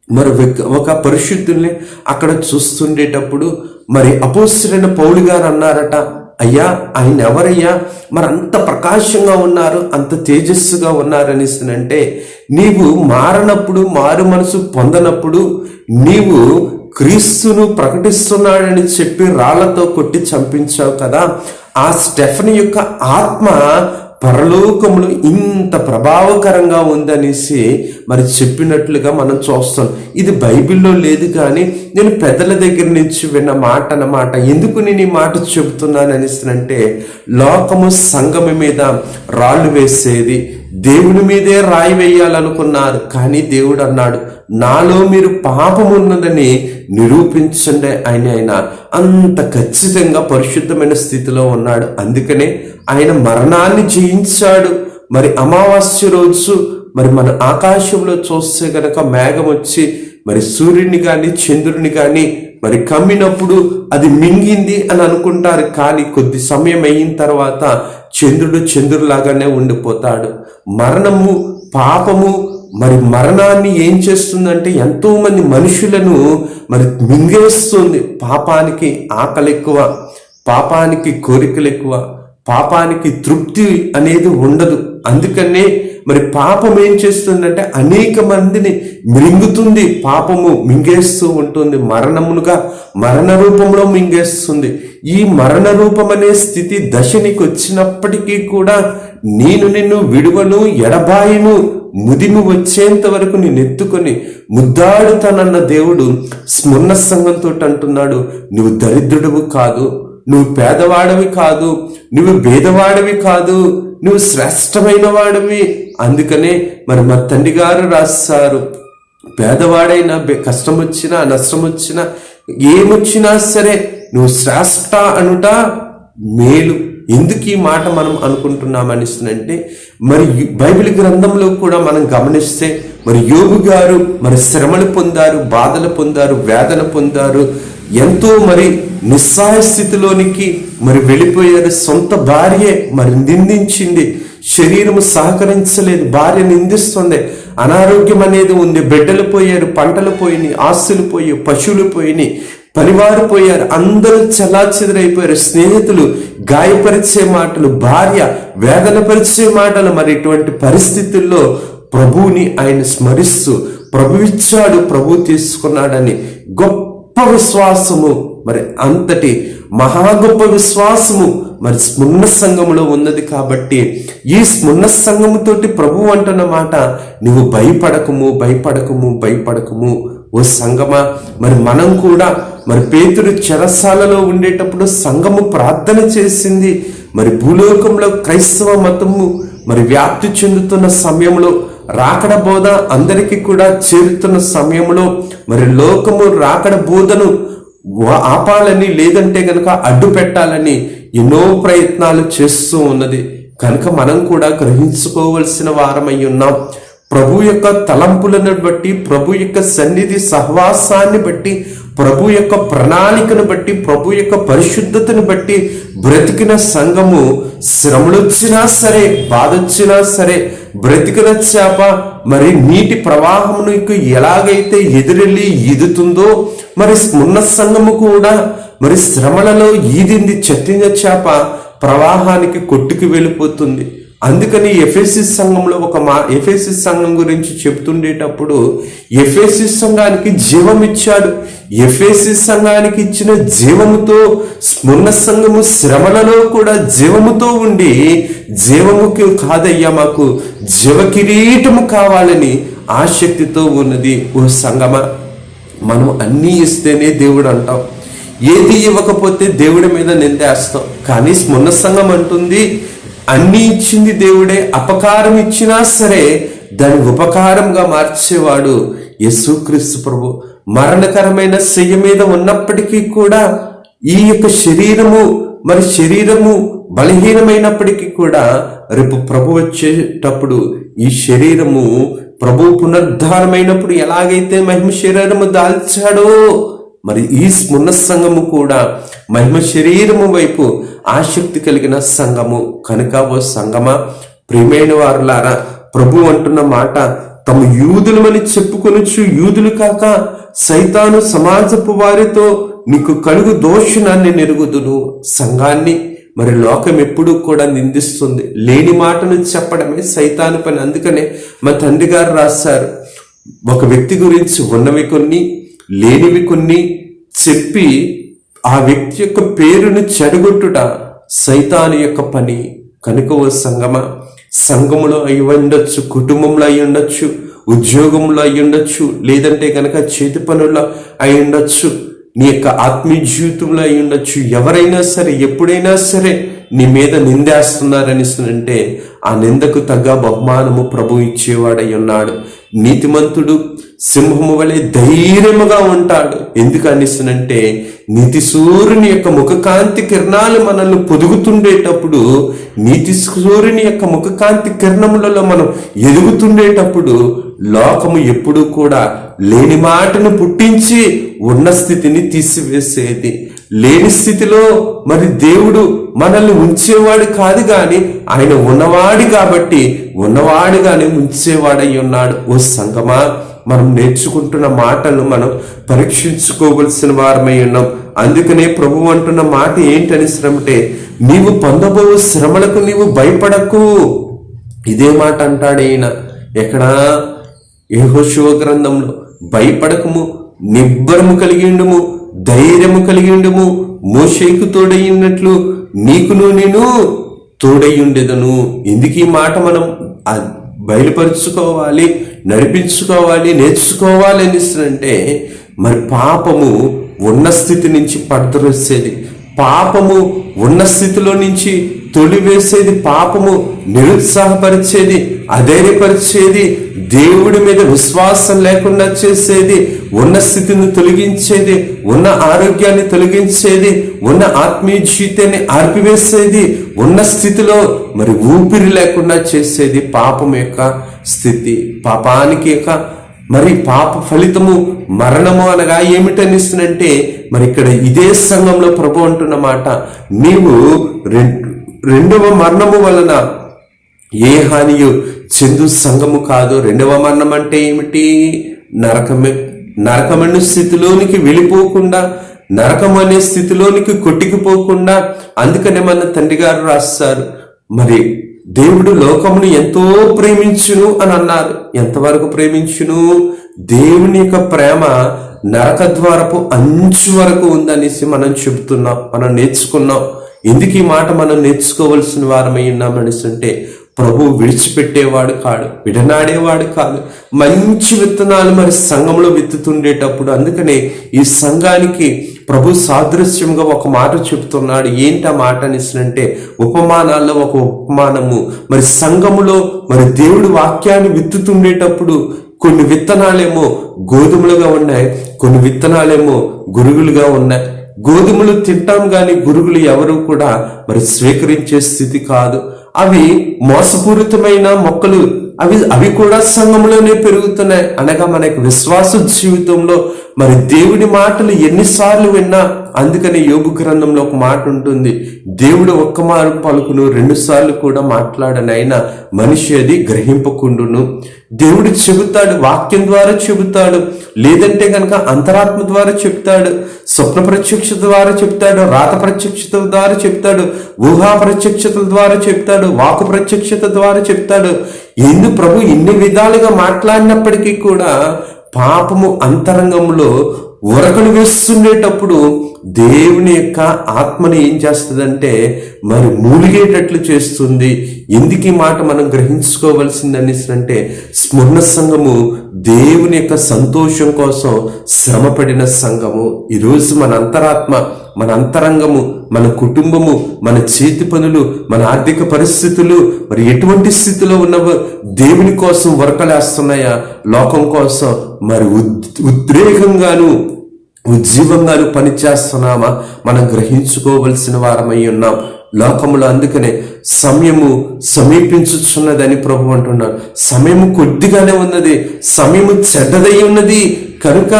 మరి ఒక పరిశుద్ధుల్ని అక్కడ చూస్తుండేటప్పుడు మరి అపోస్తలుడైన పౌలు గారు అన్నారట, అయ్యా ఆయన ఎవరయ్యా, మరి అంత ప్రకాశంగా ఉన్నారు, అంత తేజస్సుగా ఉన్నారనిస్తునంటే నీవు మారనప్పుడు, మారు మనసు పొందనప్పుడు నీవు క్రీస్తును ప్రకటిస్తున్నాడని చెప్పి రాళ్లతో కొట్టి చంపించావు కదా. ఆ స్టెఫెను యొక్క ఆత్మ పరలోకములు ఇంత ప్రభావకరంగా ఉందనేసి మరి చెప్పినట్లుగా మనం చూస్తాం. ఇది బైబిల్లో లేదు, కానీ నేను పెద్దల దగ్గర నుంచి విన్న మాట అన్నమాట. ఎందుకు నేను ఈ మాట చెబుతున్నాను అనిస్తానంటే, లోకము సంఘము మీద రాళ్ళు వేసేది, దేవుని మీదే రాయి వేయాలనుకున్నారు. కానీ దేవుడు అన్నాడు, నాలో మీరు పాపమున్నదని నిరూపించండి. ఆయన అంత ఖచ్చితంగా పరిశుద్ధమైన స్థితిలో ఉన్నాడు. అందుకనే ఆయన మరణాన్ని జయించాడు. మరి అమావాస్య రోజు మరి మన ఆకాశంలో చూస్తే గనక మేఘం వచ్చి మరి సూర్యుని కానీ చంద్రుని కానీ మరి కమ్మినప్పుడు అది మింగింది అని అనుకుంటారు. కానీ కొద్ది సమయం అయిన తర్వాత చంద్రులాగానే ఉండిపోతాడు. మరణము, పాపము మరి మరణాన్ని ఏం చేస్తుందంటే ఎంతో మంది మనుషులను మరి మింగేస్తుంది. పాపానికి ఆకలి ఎక్కువ, పాపానికి కోరికలు ఎక్కువ, పాపానికి తృప్తి అనేది ఉండదు. అందుకనే మరి పాపం ఏం చేస్తుందంటే అనేక మందిని మింగుతుంది, పాపము మింగేస్తూ ఉంటుంది, మరణ రూపంలో మింగేస్తుంది. ఈ మరణ రూపం అనే స్థితి దశ నీకు వచ్చినప్పటికీ కూడా నేను నిన్ను విడువను, ఎడబాయను, ముదిమి వచ్చేంత వరకు నేను ఎత్తుకొని ముద్దాడుతానన్న దేవుడు స్మరణ సంఘంతో అంటున్నాడు, నువ్వు దరిద్రుడివి కాదు, నువ్వు పేదవాడవి కాదు, నువ్వు భేదవాడవి కాదు, నువ్వు శ్రేష్టమైన వాడివి. అందుకనే మరి మా తండ్రి గారు రాస్తారు, పేదవాడైనా కష్టం వచ్చినా నష్టం వచ్చినా ఏమొచ్చినా సరే నువ్వు శ్రేష్ట అనుట మేలు. ఎందుకు ఈ మాట మనం అనుకుంటున్నాం అనిస్తుందంటే, మరి బైబిల్ గ్రంథంలో కూడా మనం గమనిస్తే మరి యోబు గారు మరి శ్రమలు పొందారు, బాధలు పొందారు, వేదన పొందారు, ఎంతో మరి నిస్సహాయ స్థితిలోనికి మరి వెళ్ళిపోయారు. సొంత భార్యే మరి నిందించింది, శరీరము సహకరించలేదు, భార్య నిందిస్తుంది, అనారోగ్యం అనేది ఉంది, బిడ్డలు పోయారు, పంటలు పోయినాయి, ఆస్తులు పోయి, పశువులు పోయినాయి, పనివారు పోయారు, అందరూ చెల్లాచెదరైపోయారు. స్నేహితులు గాయపరిచే మాటలు, భార్య వేదన పరిచే మాటలు. మరి ఇటువంటి పరిస్థితుల్లో ప్రభువుని ఆయన స్మరిస్తూ ప్రభు ఇచ్చాడు, ప్రభు తీసుకున్నాడని గొప్ప విశ్వాసము, మరి అంతటి మహా గొప్ప విశ్వాసము మరి స్మున్న సంఘములో ఉన్నది. కాబట్టి ఈ స్మున్న సంఘముతోటి ప్రభు అంటున్న మాట, నువ్వు భయపడకము, భయపడకము, భయపడకము. ఓ సంఘమా, మరి మనం కూడా మరి పేతురు చెరసాలలో ఉండేటప్పుడు సంఘము ప్రార్థన చేసింది. మరి భూలోకంలో క్రైస్తవ మతము మరి వ్యాప్తి చెందుతున్న సమయంలో, రాకడ బోధ అందరికీ కూడా చేరుతున్న సమయంలో, మరి లోకము రాకడ బోధను ఆపాలని, లేదంటే గనక అడ్డు పెట్టాలని ఎన్నో ప్రయత్నాలు చేస్తూ ఉన్నది. కనుక మనం కూడా గ్రహించుకోవలసిన వారమై ఉన్నాం. ప్రభు యొక్క తలంపులను బట్టి, ప్రభు యొక్క సన్నిధి సహవాసాన్ని బట్టి, ప్రభు యొక్క ప్రణాళికను బట్టి, ప్రభు యొక్క పరిశుద్ధతను బట్టి బ్రతికిన సంఘము శ్రమలొచ్చినా సరే, బాధొచ్చినా సరే, బ్రతికిన చేప మరి నీటి ప్రవాహమునకు ఎలాగైతే ఎదురెళ్ళి ఈదుతుందో, మరి స్మున్న సంఘము కూడా మరి శ్రమలలో ఈదింది చట్టిన చేప ప్రవాహానికి కొట్టుకు వెళ్ళిపోతుంది. అందుకని ఎఫెసీ సంఘంలో ఎఫెసీ సంఘం గురించి చెప్తుండేటప్పుడు ఎఫెసీ సంఘానికి జీవం ఇచ్చాడు. ఎఫెసీ సంఘానికి ఇచ్చిన జీవముతో స్మున్న సంఘము శ్రమలలో కూడా జీవముతో ఉండి, జీవముకి కాదయ్యా మాకు జీవ కిరీటము కావాలని ఆసక్తితో ఉన్నది. ఓ సంఘమా, మనం అన్నీ ఇస్తేనే దేవుడు అంటాం, ఏది ఇవ్వకపోతే దేవుడి మీద నిందేస్తాం. కానీ స్మున్న సంఘం అంటుంది, అన్ని ఇచ్చింది దేవుడే, అపకారం ఇచ్చినా సరే దాని ఉపకారంగా మార్చేవాడు యేసుక్రీస్తు ప్రభు. మరణకరమైన శయ్య మీద ఉన్నప్పటికీ కూడా ఈ యొక్క శరీరము బలహీనమైనప్పటికీ కూడా రేపు ప్రభు వచ్చేటప్పుడు ఈ శరీరము ప్రభు పునరుద్ధారమైనప్పుడు ఎలాగైతే మహిమ శరీరము దాల్చాడో, మరి ఈ స్మున్న సంఘము కూడా మహిమ శరీరము వైపు ఆసక్తి కలిగిన సంఘము. కనుక ఓ సంఘమా, ప్రియమైన వారులారా, ప్రభు అంటున్న మాట, తమ యూదులమని చెప్పుకొనొచ్చు యూదులు కాక సైతాను సమాజపు వారితో నీకు కలుగు దోషణాన్ని నెరుగుదును. సంఘాన్ని మరి లోకం ఎప్పుడూ కూడా నిందిస్తుంది. లేని మాటను చెప్పడమే సైతాను పని. అందుకనే మా తండ్రి గారు రాశారు, ఒక వ్యక్తి గురించి ఉన్నవి కొన్ని, లేనివి కొన్ని చెప్పి ఆ వ్యక్తి యొక్క పేరును చెడగొట్టుట సైతాను యొక్క పని. కనుక ఓ సంఘమా, సంఘములో అయి ఉండొచ్చు, కుటుంబంలో అయి ఉండొచ్చు, ఉద్యోగంలో అయి ఉండొచ్చు, లేదంటే కనుక చేతి పనుల్లో అయి ఉండొచ్చు, నీ యొక్క ఆత్మీయ జీవితంలో అయి ఉండొచ్చు. ఎవరైనా సరే, ఎప్పుడైనా సరే నీ మీద నిందేస్తున్నారనిస్తుందంటే ఆ నిందకు తగ్గ బహుమానము ప్రభు ఇచ్చేవాడై ఉన్నాడు. నీతిమంతుడు సింహము వలె ధైర్యముగా ఉంటాడు. ఎందుకు అనిస్తుందంటే నీతి సూర్యుని యొక్క ముఖకాంతి కిరణాలు మనల్ని పొదుగుతుండేటప్పుడు, నీతి సూర్యుని యొక్క ముఖకాంతి కిరణములలో మనం ఎదుగుతుండేటప్పుడు లోకము ఎప్పుడూ కూడా లేని మాటను పుట్టించి ఉన్న స్థితిని తీసివేసేది. లేని స్థితిలో మరి దేవుడు మనల్ని ఉంచేవాడు కాదు, కానీ ఆయన ఉన్నవాడు కాబట్టి ఉన్నవాడుగానే ఉంచేవాడై ఉన్నాడు. ఓ సంఘమా, మనం నేర్చుకుంటున్న మాటలు మనం పరీక్షించుకోవలసిన వారమై ఉన్నాం. అందుకనే ప్రభు అంటున్న మాట ఏంటని శ్రమటే, నీవు పొందబో శ్రమలకు నీవు భయపడకు. ఇదే మాట అంటాడు ఈయన ఎక్కడా, యెహోషువ గ్రంథంలో, భయపడకము, నిబ్బరము కలిగి ఉండుము, ధైర్యము కలిగి ఉండుము, మోషేకు తోడయ్యున్నట్లు నీకును నేను తోడయ్యుండెదను. ఎందుకు ఈ మాట మనం బయలుపరుచుకోవాలి, నడిపించుకోవాలి, నేర్చుకోవాలి అనిస్తుందంటే, మరి పాపము ఉన్న స్థితి నుంచి పడద్రోసేది, పాపము ఉన్న స్థితిలో నుంచి తొలివేసేది, పాపము నిరుత్సాహపరిచేది, అధైర్యపరిచేది, దేవుడి మీద విశ్వాసం లేకుండా చేసేది, ఉన్న స్థితిని తొలగించేది, ఉన్న ఆరోగ్యాన్ని తొలగించేది, ఉన్న ఆత్మీయ జీవితాన్ని ఆర్పివేసేది, ఉన్న స్థితిలో మరి ఊపిరి లేకుండా చేసేది పాపం యొక్క స్థితి. పాపానికి మరి పాప ఫలితము మరణము అనగా ఏమిటనిస్తుందంటే, మరి ఇక్కడ ఇదే సంఘంలో ప్రభు అంటున్న మాట, నీవు రెండవ మరణము వలన ఏ హానియు చెందు సంఘము కాదు. రెండవ మరణం అంటే ఏమిటి? నరకమైన స్థితిలోనికి వెళ్ళిపోకుండా, నరకం అనే స్థితిలోనికి కొట్టుకుపోకుండా. అందుకనే మన తండ్రి గారు రాస్తారు, మరి దేవుడు లోకమును ఎంతో ప్రేమించును అని అన్నారు. ఎంతవరకు ప్రేమించును? దేవుని యొక్క ప్రేమ నరక ద్వారపు అంచు వరకు ఉందనేసి మనం చెబుతున్నాం, మనం నేర్చుకున్నాం. ఎందుకు ఈ మాట మనం నేర్చుకోవలసిన వారమై ఉన్నామనేసి అంటే, ప్రభు విడిచిపెట్టేవాడు కాడు, విడనాడేవాడు కాదు. మంచి విత్తనాలు మరి సంఘంలో విత్తుతుండేటప్పుడు, అందుకనే ఈ సంఘానికి ప్రభు సాదృశ్యంగా ఒక మాట చెప్తున్నాడు. ఏంటి ఆ మాట అనేసినంటే, ఉపమానాల్లో ఒక ఉపమానము. మరి సంఘములో మరి దేవుడు వాక్యాన్ని విత్తుతుండేటప్పుడు కొన్ని విత్తనాలేమో గోధుమలుగా ఉన్నాయి, కొన్ని విత్తనాలేమో గురుగులుగా ఉన్నాయి. గోధుమలు తింటాం కానీ గురుగులు ఎవరు కూడా మరి స్వీకరించే స్థితి కాదు. అవి మోసపూరితమైన మొక్కలు, అవి కూడా సంఘంలోనే పెరుగుతున్నాయి. అనగా మనకి విశ్వాస జీవితంలో మరి దేవుడి మాటలు ఎన్నిసార్లు విన్నా, అందుకని యోబు గ్రంథంలో ఒక మాట ఉంటుంది, దేవుడు ఒక్క మారు పలుకును, 2 సార్లు కూడా మాట్లాడనైనా మనిషి అది గ్రహింపకుండును. దేవుడు చెబుతాడు, వాక్యం ద్వారా చెబుతాడు, లేదంటే కనుక అంతరాత్మ ద్వారా చెప్తాడు, స్వప్న ప్రత్యక్షత ద్వారా చెప్తాడు, రాత ప్రత్యక్షత ద్వారా చెప్తాడు, ఊహా ప్రత్యక్షతల ద్వారా చెప్తాడు, వాకు ప్రత్యక్షత ద్వారా చెప్తాడు. ప్రభు ఇన్ని విధాలుగా మాట్లాడినప్పటికీ కూడా పాపము అంతరంగంలో ఉరకలు వేస్తుండేటప్పుడు దేవుని యొక్క ఆత్మని ఏం చేస్తుందంటే మరి మూలిగేటట్లు చేస్తుంది. ఎందుకు ఈ మాట మనం గ్రహించుకోవాల్సింది అంటే, స్మరణ సంఘము దేవుని యొక్క సంతోషం కోసం శ్రమపడిన సంఘము. ఈరోజు మన అంతరాత్మ, మన అంతరంగము, మన కుటుంబము, మన చేతి పనులు, మన ఆర్థిక పరిస్థితులు మరి ఎటువంటి స్థితిలో ఉన్నవో దేవుని కోసం వరకలేస్తున్నాయా, లోకం కోసం మరి ఉద్రేకంగాను ఉజ్జీవంగాను పనిచేస్తున్నామా, మనం గ్రహించుకోవలసిన వారమై ఉన్నాం. లోకములో అందుకనే సమయము సమీపించుచున్నదని ప్రభు అంటున్నారు. సమయము కొద్దిగానే ఉన్నది, సమయము చెడ్డదై ఉన్నది కనుక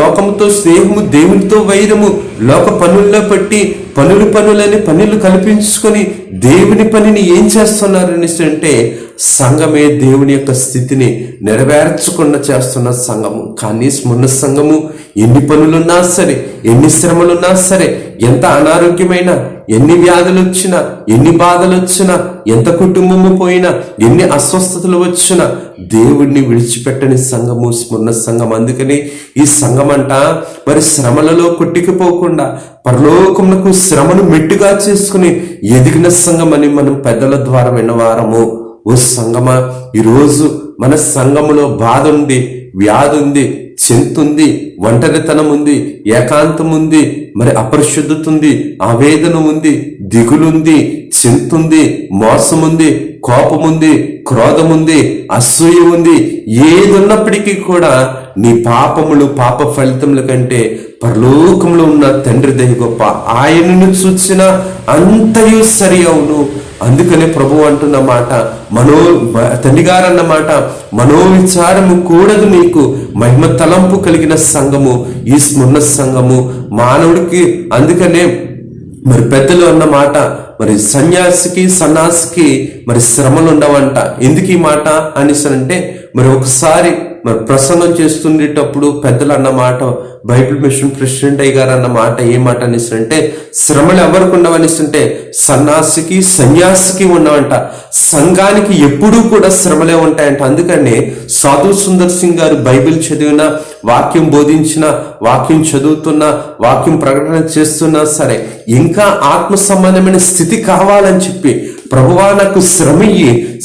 లోకముతో స్నేహము, దేవునితో వైరము, లోక పనుల్లో పట్టి పనులని కల్పించుకొని దేవుని పనిని ఏం చేస్తున్నారని అంటే, సంఘమే దేవుని యొక్క స్థితిని నెరవేర్చకుండా చేస్తున్న సంఘము. కానీ స్మరణ సంఘము ఎన్ని పనులున్నా సరే, ఎన్ని శ్రమలున్నా సరే, ఎంత అనారోగ్యమైనా, ఎన్ని వ్యాధులు వచ్చినా, ఎన్ని బాధలు వచ్చినా, ఎంత కుటుంబము పోయినా, ఎన్ని అస్వస్థతలు వచ్చినా దేవుడిని విడిచిపెట్టని సంఘము స్మరణ సంఘం. అందుకని ఈ సంఘం అంట మరి శ్రమలలో కొట్టుకుపోకుండా పరలోకమునకు శ్రమను మెట్టుగా చేసుకుని ఎదిగిన సంఘం అని మనం పెద్దల ద్వారా విన్నవారము. ఓ సంఘమా, ఈరోజు మన సంఘములో బాధ ఉంది, వ్యాధి ఉంది, చింతుంది, ఒంటరితనం ఉంది, ఏకాంతం ఉంది, మరి అపరిశుద్ధత ఉంది, ఆవేదన ఉంది, దిగులుంది, చింతుంది, మోసం ఉంది, కోపముంది, క్రోధముంది, అసూయ ఉంది. ఏదున్నప్పటికీ కూడా నీ పాపములు, పాప ఫలితముల కంటే పరలోకంలో ఉన్న తండ్రి దయ గొప్ప. ఆయనను చూచిన అంతయు సరి అవును. అందుకనే ప్రభు అంటున్న మాట, తండ్రి గారు అన్న మాట, మనోవిచారము కూడదు నీకు మహిమ తలంపు కలిగిన సంఘము ఈ స్మరణ సంఘము. మానవుడికి అందుకనే మరి పెద్దలు అన్న మాట, మరి సన్యాసికి సన్నాసికి మరి శ్రమలు ఉండవంట. ఎందుకు ఈ మాట అనేసనంటే, మరి ఒకసారి మరి ప్రసంగం చేస్తుండేటప్పుడు పెద్దలు అన్న మాట, బైబిల్ మిషన్ ప్రెసిడెంట్ అయ్య గారు అన్న మాట ఏ మాట అనేసంటే, శ్రమలు ఎవరికి ఉండవనిస్తుంటే సన్నాసికి సన్యాసికి ఉండవంట, సంఘానికి ఎప్పుడూ కూడా శ్రమలే ఉంటాయంట. అందుకనే సాధు సుందర్ సింగ్ గారు బైబిల్ చదివిన, వాక్యం బోధించిన, వాక్యం చదువుతున్నా, వాక్యం ప్రకటన చేస్తున్నా సరే, ఇంకా ఆత్మ సంబంధమైన స్థితి కావాలని చెప్పి, ప్రభువా నాకు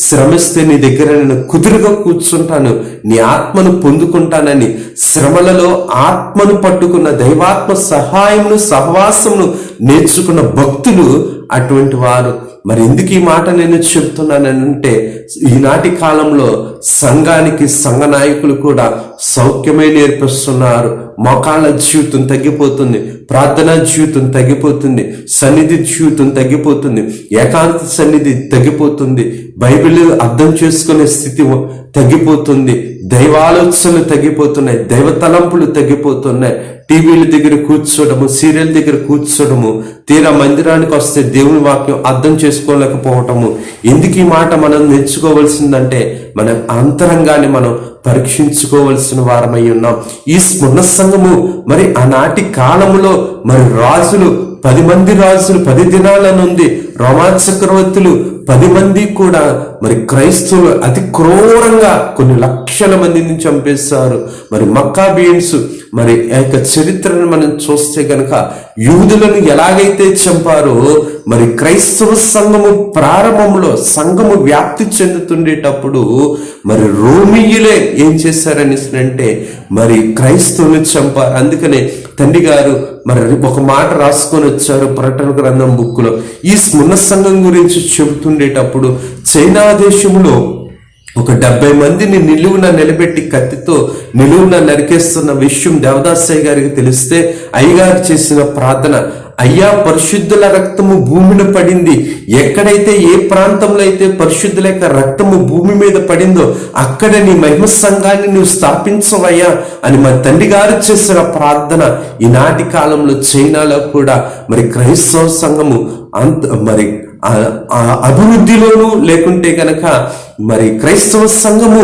శ్రమిస్తే నీ దగ్గర నేను కుదురుగా కూర్చుంటాను, నీ ఆత్మను పొందుకుంటానని శ్రమలలో ఆత్మను పట్టుకున్న, దైవాత్మ సహాయమును సహవాసమును నేర్చుకున్న భక్తులు అటువంటి వారు. మరి ఎందుకు ఈ మాట నేను చెప్తున్నానంటే, ఈనాటి కాలంలో సంఘానికి సంఘ నాయకులు కూడా సౌఖ్యమే నేర్పిస్తున్నారు. మోకాళ్ళ జీవితం తగ్గిపోతుంది, ప్రార్థనా జీవితం తగ్గిపోతుంది, సన్నిధి జీవితం తగ్గిపోతుంది, ఏకాంత సన్నిధి తగ్గిపోతుంది, బైబిల్ అర్థం చేసుకునే స్థితి తగ్గిపోతుంది, దైవాలోచనలు తగ్గిపోతున్నాయి, దైవ తలంపులు తగ్గిపోతున్నాయి. టీవీల దగ్గర కూర్చోవడము, సీరియల్ దగ్గర కూర్చోవడము, తీరా మందిరానికి వస్తే దేవుని వాక్యం అర్థం చేసుకోలేకపోవటము. ఎందుకు ఈ మాట మనం నేర్చుకోవాల్సిందంటే మన అంతరంగాన్ని మనం పరీక్షించుకోవలసిన వారమై ఉన్నాం. ఈ స్మరణ సంఘము మరి ఆనాటి కాలములో మరి రాజులు 10 మంది రాజులు 10 దినాల నుండి రోమా చక్రవర్తులు 10 మంది కూడా మరి క్రైస్తవులు అతి క్రూరంగా కొన్ని లక్షల మందిని చంపేశారు. మరి మక్కాబీయన్స్ మరి యొక్క చరిత్రను మనం చూస్తే గనక యూదులను ఎలాగైతే చంపారో మరి క్రైస్తవ సంఘము ప్రారంభంలో సంఘము వ్యాప్తి చెందుతుండేటప్పుడు మరి రోమియులే ఏం చేశారని అంటే మరి క్రైస్తవులు చంపారు. అందుకనే తండ్రి గారు మరి ఒక మాట రాసుకొని వచ్చారు ప్రకటన గ్రంథం బుక్లో. ఈ స్మరణ సంఘం గురించి చెబుతుండేటప్పుడు చైనా దేశంలో ఒక 70 మందిని నిలువున నిలబెట్టి కత్తితో నిలువున నరికేస్తున్న విషయం దేవదాసయ్య గారికి తెలిస్తే అయ్యగారు చేసిన ప్రార్థన, అయ్యా పరిశుద్ధుల రక్తము భూమిని పడింది, ఎక్కడైతే ఏ ప్రాంతంలో అయితే పరిశుద్ధుల యొక్క రక్తము భూమి మీద పడిందో అక్కడ నీ మహిమ సంఘాన్ని నువ్వు స్థాపించవయ్యా అని మా తండ్రి గారు చేసిన ప్రార్థన. ఈనాటి కాలంలో చైనాలో కూడా మరి క్రైస్తవ సంఘము మరి అభివృద్ధిలోనూ లేకుంటే గనక మరి క్రైస్తవ సంఘము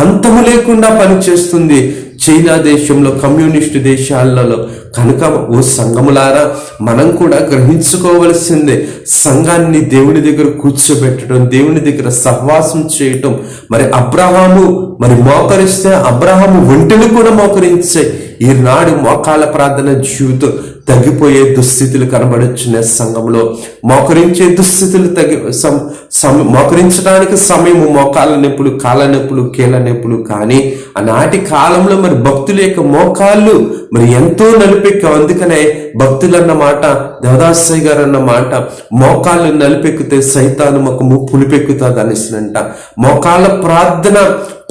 అంతము లేకుండా పనిచేస్తుంది చైనా దేశంలో, కమ్యూనిస్టు దేశాలలో. కనుక ఓ సంఘములారా మనం కూడా గ్రహించుకోవలసిందే, సంఘాన్ని దేవుని దగ్గర కూర్చోబెట్టడం, దేవుని దగ్గర సహవాసం చేయటం. మరి అబ్రహాము మరి మోకరిస్తే అబ్రహాము ఒంటెలు కూడా మోకరించే ఈనాడు మోకాళ్ళ ప్రార్థన జీవితం తగ్గిపోయే దుస్థితులు కనబడొచ్చిన సంఘంలో. మోకరించే దుస్థితులు మోకరించడానికి సమయము మోకాళ్ళ నొప్పులు, కాళ్ళ నొప్పులు, కీళ్ళ నొప్పులు. కానీ ఆనాటి కాలంలో మరి భక్తుల యొక్క మోకాళ్ళు మరి ఎంతో నలిపెక్కావు. అందుకనే భక్తులు అన్న మాట, దేవదాసయ్య గారు అన్న మాట, మోకాళ్ళు నలిపెక్కితే సైతాను ముఖము పులిపెక్కుతుంది అనేసినంట. మోకాళ్ళ ప్రార్థన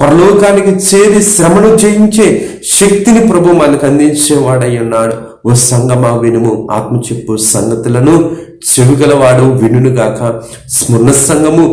పరలోకానికి చేరి శ్రమను జయించే శక్తిని ప్రభు మనకు అందించేవాడై ఉన్నాడు. ఓ సంగమా వినుము, ఆత్మ చెప్పు సంగతులను చెవిగలవాడు వినుగాక. స్మరణ సంఘము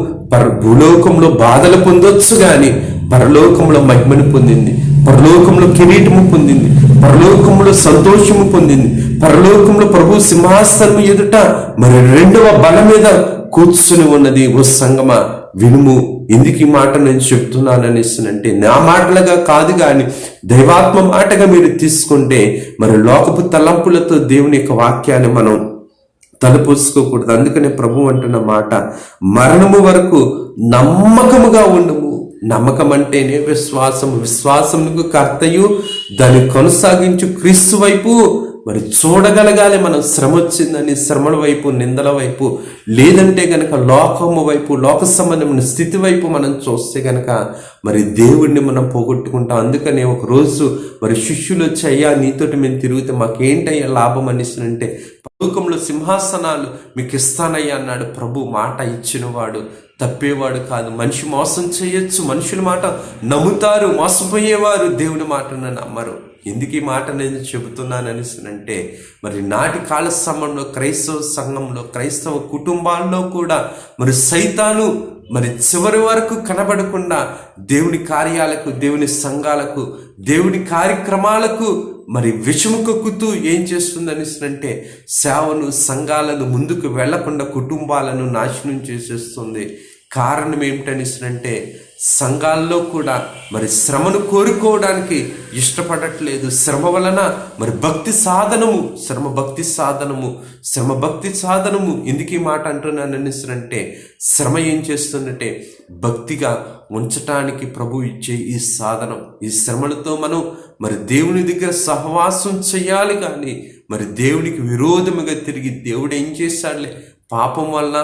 భూలోకంలో బాధలు పొందొచ్చు గాని పరలోకంలో మహిమను పొందింది, పరలోకంలో కిరీటము పొందింది, పరలోకంలో సంతోషము పొందింది, పరలోకంలో ప్రభు సింహాసనం ఎదుట మరి 2వ బల మీద కూర్చుని ఉన్నది. ఓ సంగమా వినుము. ఎందుకు ఈ మాట నేను చెప్తున్నాననేసి నా మాటలుగా కాదు కానీ దైవాత్మ మాటగా మీరు తీసుకుంటే మరి లోకపు తలంపులతో దేవుని యొక్క వాక్యాన్ని మనం తలపోసుకోకూడదు. అందుకనే ప్రభు అంటున్న మాట, మరణము వరకు నమ్మకముగా ఉండము. నమ్మకం అంటేనే విశ్వాసం, విశ్వాసమునకు కర్తయు దాన్ని కొనసాగించు క్రీస్తు వైపు మరి చూడగలగాలి. మనం శ్రమ వచ్చిందని శ్రమల వైపు, నిందల వైపు, లేదంటే గనక లోకము వైపు, లోక సంబంధమైన స్థితి వైపు మనం చూస్తే గనక మరి దేవుడిని మనం పోగొట్టుకుంటాం. అందుకనే ఒకరోజు మరి శిష్యులు వచ్చి, అయ్యా నీతోటి మేము తిరిగితే మాకేంటయ్యా లాభం అనేసి అంటే, పరలోకంలో సింహాసనాలు మీకు ఇస్తానయ్యా అన్నాడు. ప్రభు మాట ఇచ్చినవాడు తప్పేవాడు కాదు. మనిషి మోసం చేయొచ్చు, మనుషుల మాట నమ్ముతారు, మోసపోయేవారు దేవుడి మాటను నమ్మరు. ఎందుకు ఈ మాట నేను చెబుతున్నాను అంటే మరి నాటి కాల సమయంలో క్రైస్తవ సంఘంలో, క్రైస్తవ కుటుంబాల్లో కూడా మరి సైతాను మరి చివరి వరకు కనబడకుండా దేవుని కార్యాలకు, దేవుని సంఘాలకు, దేవుని కార్యక్రమాలకు మరి విషముకొక్కుతూ ఏం చేస్తుందని అంటే సేవను, సంఘాలను ముందుకు వెళ్లకుండా కుటుంబాలను నాశనం చేసేస్తుంది. కారణం ఏమిటని అంటే సంఘాల్లో కూడా మరి శ్రమను కోరుకోవడానికి ఇష్టపడట్లేదు. శ్రమ వలన మరి భక్తి సాధనము, శ్రమ భక్తి సాధనము. ఎందుకు ఈ మాట అంటున్నానని అంటే శ్రమ ఏం చేస్తుందంటే భక్తిగా ఉంచటానికి ప్రభు ఇచ్చే ఈ సాధనం. ఈ శ్రమలతో మనం మరి దేవుని దగ్గర సహవాసం చేయాలి. కానీ మరి దేవునికి విరోధముగా తిరిగి దేవుడు ఏం చేశాడులే, పాపం వల్ల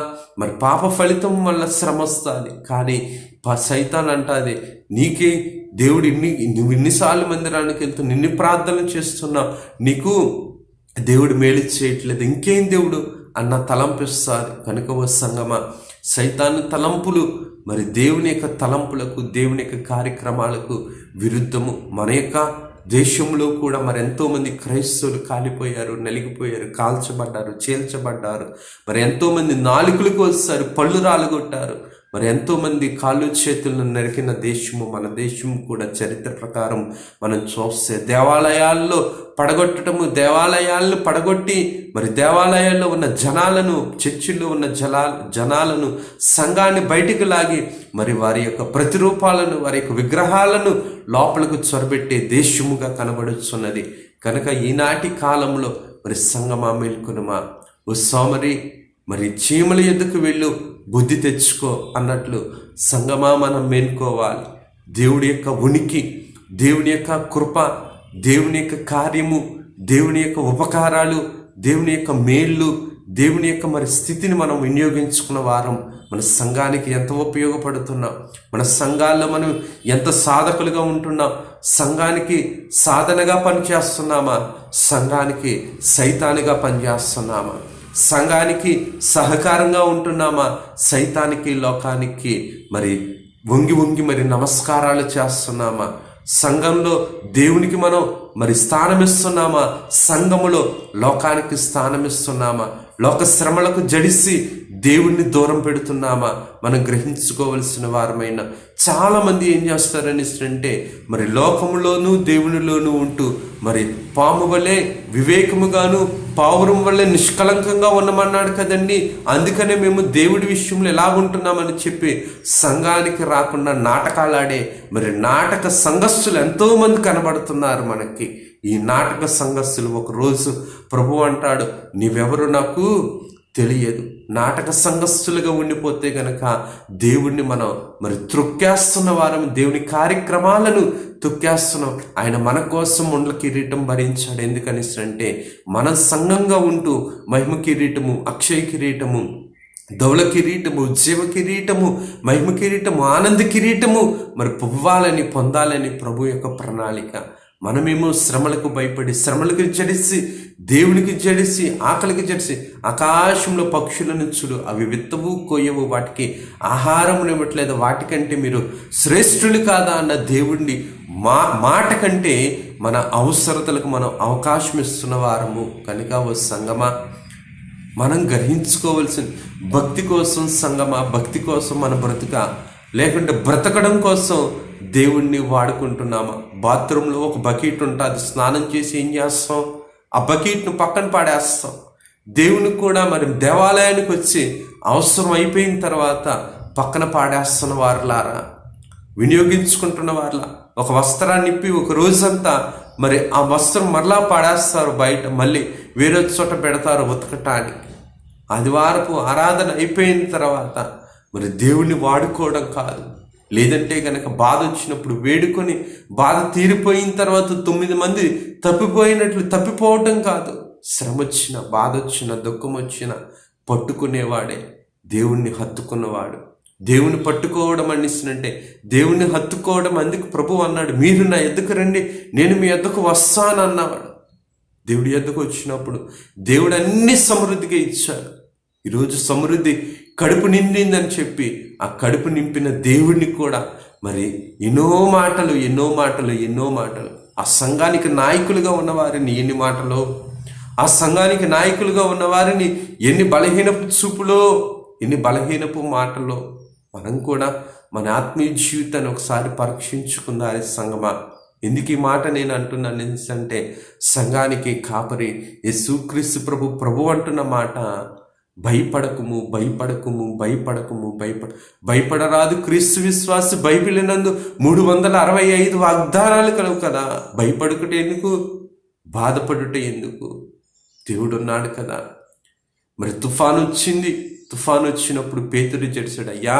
మరి పాప ఫలితం వల్ల శ్రమ వస్తుంది. కానీ సైతాన్ అంటాది, నీకే దేవుడు నువ్వు ఇన్నిసార్లు మందిరానికి వెళ్తూ నిన్ను ప్రార్థన చేస్తున్నా, నీకు దేవుడు మేలు చేయట్లేదు, ఇంకేం దేవుడు అన్న తలంపిస్తుంది. కనుక ఓ సంగమా, సైతాను తలంపులు మరి దేవుని యొక్క తలంపులకు, దేవుని యొక్క కార్యక్రమాలకు విరుద్ధము. మన యొక్క దేశంలో కూడా మరి ఎంతోమంది క్రైస్తవులు కాలిపోయారు, నలిగిపోయారు, కాల్చబడ్డారు, చీల్చబడ్డారు. మరి ఎంతోమంది నాలుకలకు వస్తారు, పళ్ళు రాలగొట్టారు. మరి ఎంతోమంది కాళ్ళు చేతులను నరికిన దేశము మన దేశము కూడా చరిత్ర ప్రకారం మనం చూస్తే దేవాలయాల్లో పడగొట్టడము, దేవాలయాలను పడగొట్టి మరి దేవాలయాల్లో ఉన్న జనాలను, చర్చిల్లో ఉన్న జనాలను, సంఘాన్ని బయటికి లాగి మరి వారి యొక్క ప్రతిరూపాలను, వారి యొక్క విగ్రహాలను లోపలకు చొరబెట్టే దేశముగా కనబడుతున్నది. కనుక ఈనాటి కాలంలో మరి సంగమా మేల్కొనుమా, ఓ సోమరి మరి చీమల ఎద్దుకు వెళ్ళు, బుద్ధి తెచ్చుకో అన్నట్లు సంగమా మనం మేల్కోవాలి. దేవుడి యొక్క ఉనికి, దేవుని యొక్క కృప, దేవుని యొక్క కార్యము, దేవుని యొక్క ఉపకారాలు, దేవుని యొక్క మేళ్ళు, దేవుని యొక్క మరి స్థితిని మనం వినియోగించుకున్న వారం మన సంఘానికి ఎంత ఉపయోగపడుతున్నాం, మన సంఘాల్లో మనం ఎంత సాధకులుగా ఉంటున్నాం, సంఘానికి సాధనగా పనిచేస్తున్నామా, సంఘానికి సైతానుగా పనిచేస్తున్నామా, సంఘానికి సహకారంగా ఉంటున్నామా, సైతానికి లోకానికి మరి వంగి మరి నమస్కారాలు చేస్తున్నామా, సంఘంలో దేవునికి మనం మరి స్థానమిస్తున్నామా, సంఘములో లోకానికి స్థానమిస్తున్నామా, లోక శ్రమలకు జడిసి దేవుణ్ణి దూరం పెడుతున్నామా, మనం గ్రహించుకోవలసిన వారమైన చాలామంది ఏం చేస్తారని అంటే మరి లోకములోనూ దేవునిలోనూ ఉంటూ మరి పాము వలె వివేకముగాను పావురం వల్లే నిష్కలంకంగా ఉండమన్నాడు కదండి. అందుకనే మేము దేవుడి విషయంలో ఎలాగుంటున్నామని చెప్పి సంఘానికి రాకుండా నాటకాలాడే మరి నాటక సంఘస్థులు ఎంతోమంది కనబడుతున్నారు మనకి. ఈ నాటక సంఘస్థులు ఒకరోజు ప్రభు అంటాడు, నీవెవరు నాకు తెలియదు. నాటక సంఘస్థులుగా ఉండిపోతే గనక దేవుణ్ణి మనం మరి త్రొక్కేస్తున్న వారం, దేవుని కార్యక్రమాలను తొక్కేస్తున్నాం. ఆయన మన కోసం ముండ్ల కిరీటం భరించాడు. ఎందుకని అంటే మన సంఘంగా ఉంటూ మహిమ కిరీటము, అక్షయ కిరీటము, ధవళ కిరీటము, జీవ కిరీటము, మహిమ కిరీటము, ఆనంద కిరీటము మరి పువ్వాలని పొందాలని ప్రభు యొక్క ప్రణాళిక. మనమేమో శ్రమలకు భయపడి, శ్రమలకు జడిసి, దేవునికి జడిసి, ఆకలికి జడిసి, ఆకాశంలో పక్షులను చూడు, అవి విత్తవు కొయ్యవు, వాటికి ఆహారం ఇవ్వట్లేదు, వాటికంటే మీరు శ్రేష్ఠులు కాదా అన్న దేవుణ్ణి మాట కంటే మన అవసరతలకు మనం అవకాశం ఇస్తున్న వారము. కనుక ఓ సంగమా, మనం గ్రహించుకోవాల్సిన భక్తి కోసం సంగమా, భక్తి కోసం మన బ్రతుక, లేకుంటే బ్రతకడం కోసం దేవుణ్ణి వాడుకుంటున్నామా? బాత్రూంలో ఒక బకెట్ ఉంటుంది, స్నానం చేసి ఏం చేస్తాం, ఆ బకెట్ను పక్కన పాడేస్తాం. దేవునికి కూడా మరి దేవాలయానికి వచ్చి అవసరం అయిపోయిన తర్వాత పక్కన పాడేస్తున్న వారులారా, వినియోగించుకుంటున్న వారులా, ఒక వస్త్రాన్ని ఇప్పి ఒక రోజంతా మరి ఆ వస్త్రం మరలా పాడేస్తారు, బయట మళ్ళీ వేరే చోట పెడతారు ఉతకటానికి. ఆదివారపు ఆరాధన అయిపోయిన తర్వాత మరి దేవుణ్ణి వాడుకోవడం కాదు. లేదంటే కనుక బాధ వచ్చినప్పుడు వేడుకొని బాధ తీరిపోయిన తర్వాత 9 మంది తప్పిపోయినట్లు తప్పిపోవటం కాదు. శ్రమ వచ్చిన, బాధ వచ్చిన, దుఃఖం వచ్చిన పట్టుకునేవాడే దేవుణ్ణి హత్తుకున్నవాడు. దేవుని పట్టుకోవడం అంటే దేవుణ్ణి హత్తుకోవడం. అందుకు ప్రభు అన్నాడు, మీరు నా ఎద్దుకు రండి, నేను మీ ఎద్దుకు వస్తానన్నవాడు. దేవుడి ఎద్దుకు వచ్చినప్పుడు దేవుడు అన్ని సమృద్ధిగా ఇచ్చాడు. ఈరోజు సమృద్ధి కడుపు నిండిందని చెప్పి ఆ కడుపు నింపిన దేవుడిని కూడా మరి ఎన్నో మాటలు ఆ సంఘానికి నాయకులుగా ఉన్నవారిని ఎన్ని మాటలో, ఆ సంఘానికి నాయకులుగా ఉన్నవారిని ఎన్ని బలహీనపు చూపులో, ఎన్ని బలహీనపు మాటలో. మనం కూడా మన ఆత్మీయ జీవితాన్ని ఒకసారి పరీక్షించుకుందాలి సంగమా. ఎందుకు ఈ మాట నేను అంటున్నాను అంటే సంఘానికి కాపరి యేసుక్రీస్తు ప్రభు అంటున్న మాట, భయపడకుము భయపడరాదు క్రీస్తు విశ్వాసి బైబిలినందు 365 వాగ్దానాలు కలవు కదా. భయపడుకుట ఎందుకు, బాధపడుట ఎందుకు? దేవుడు ఉన్నాడు కదా. మరి తుఫాను వచ్చినప్పుడు పేతురు జడిసాడు, అయ్యా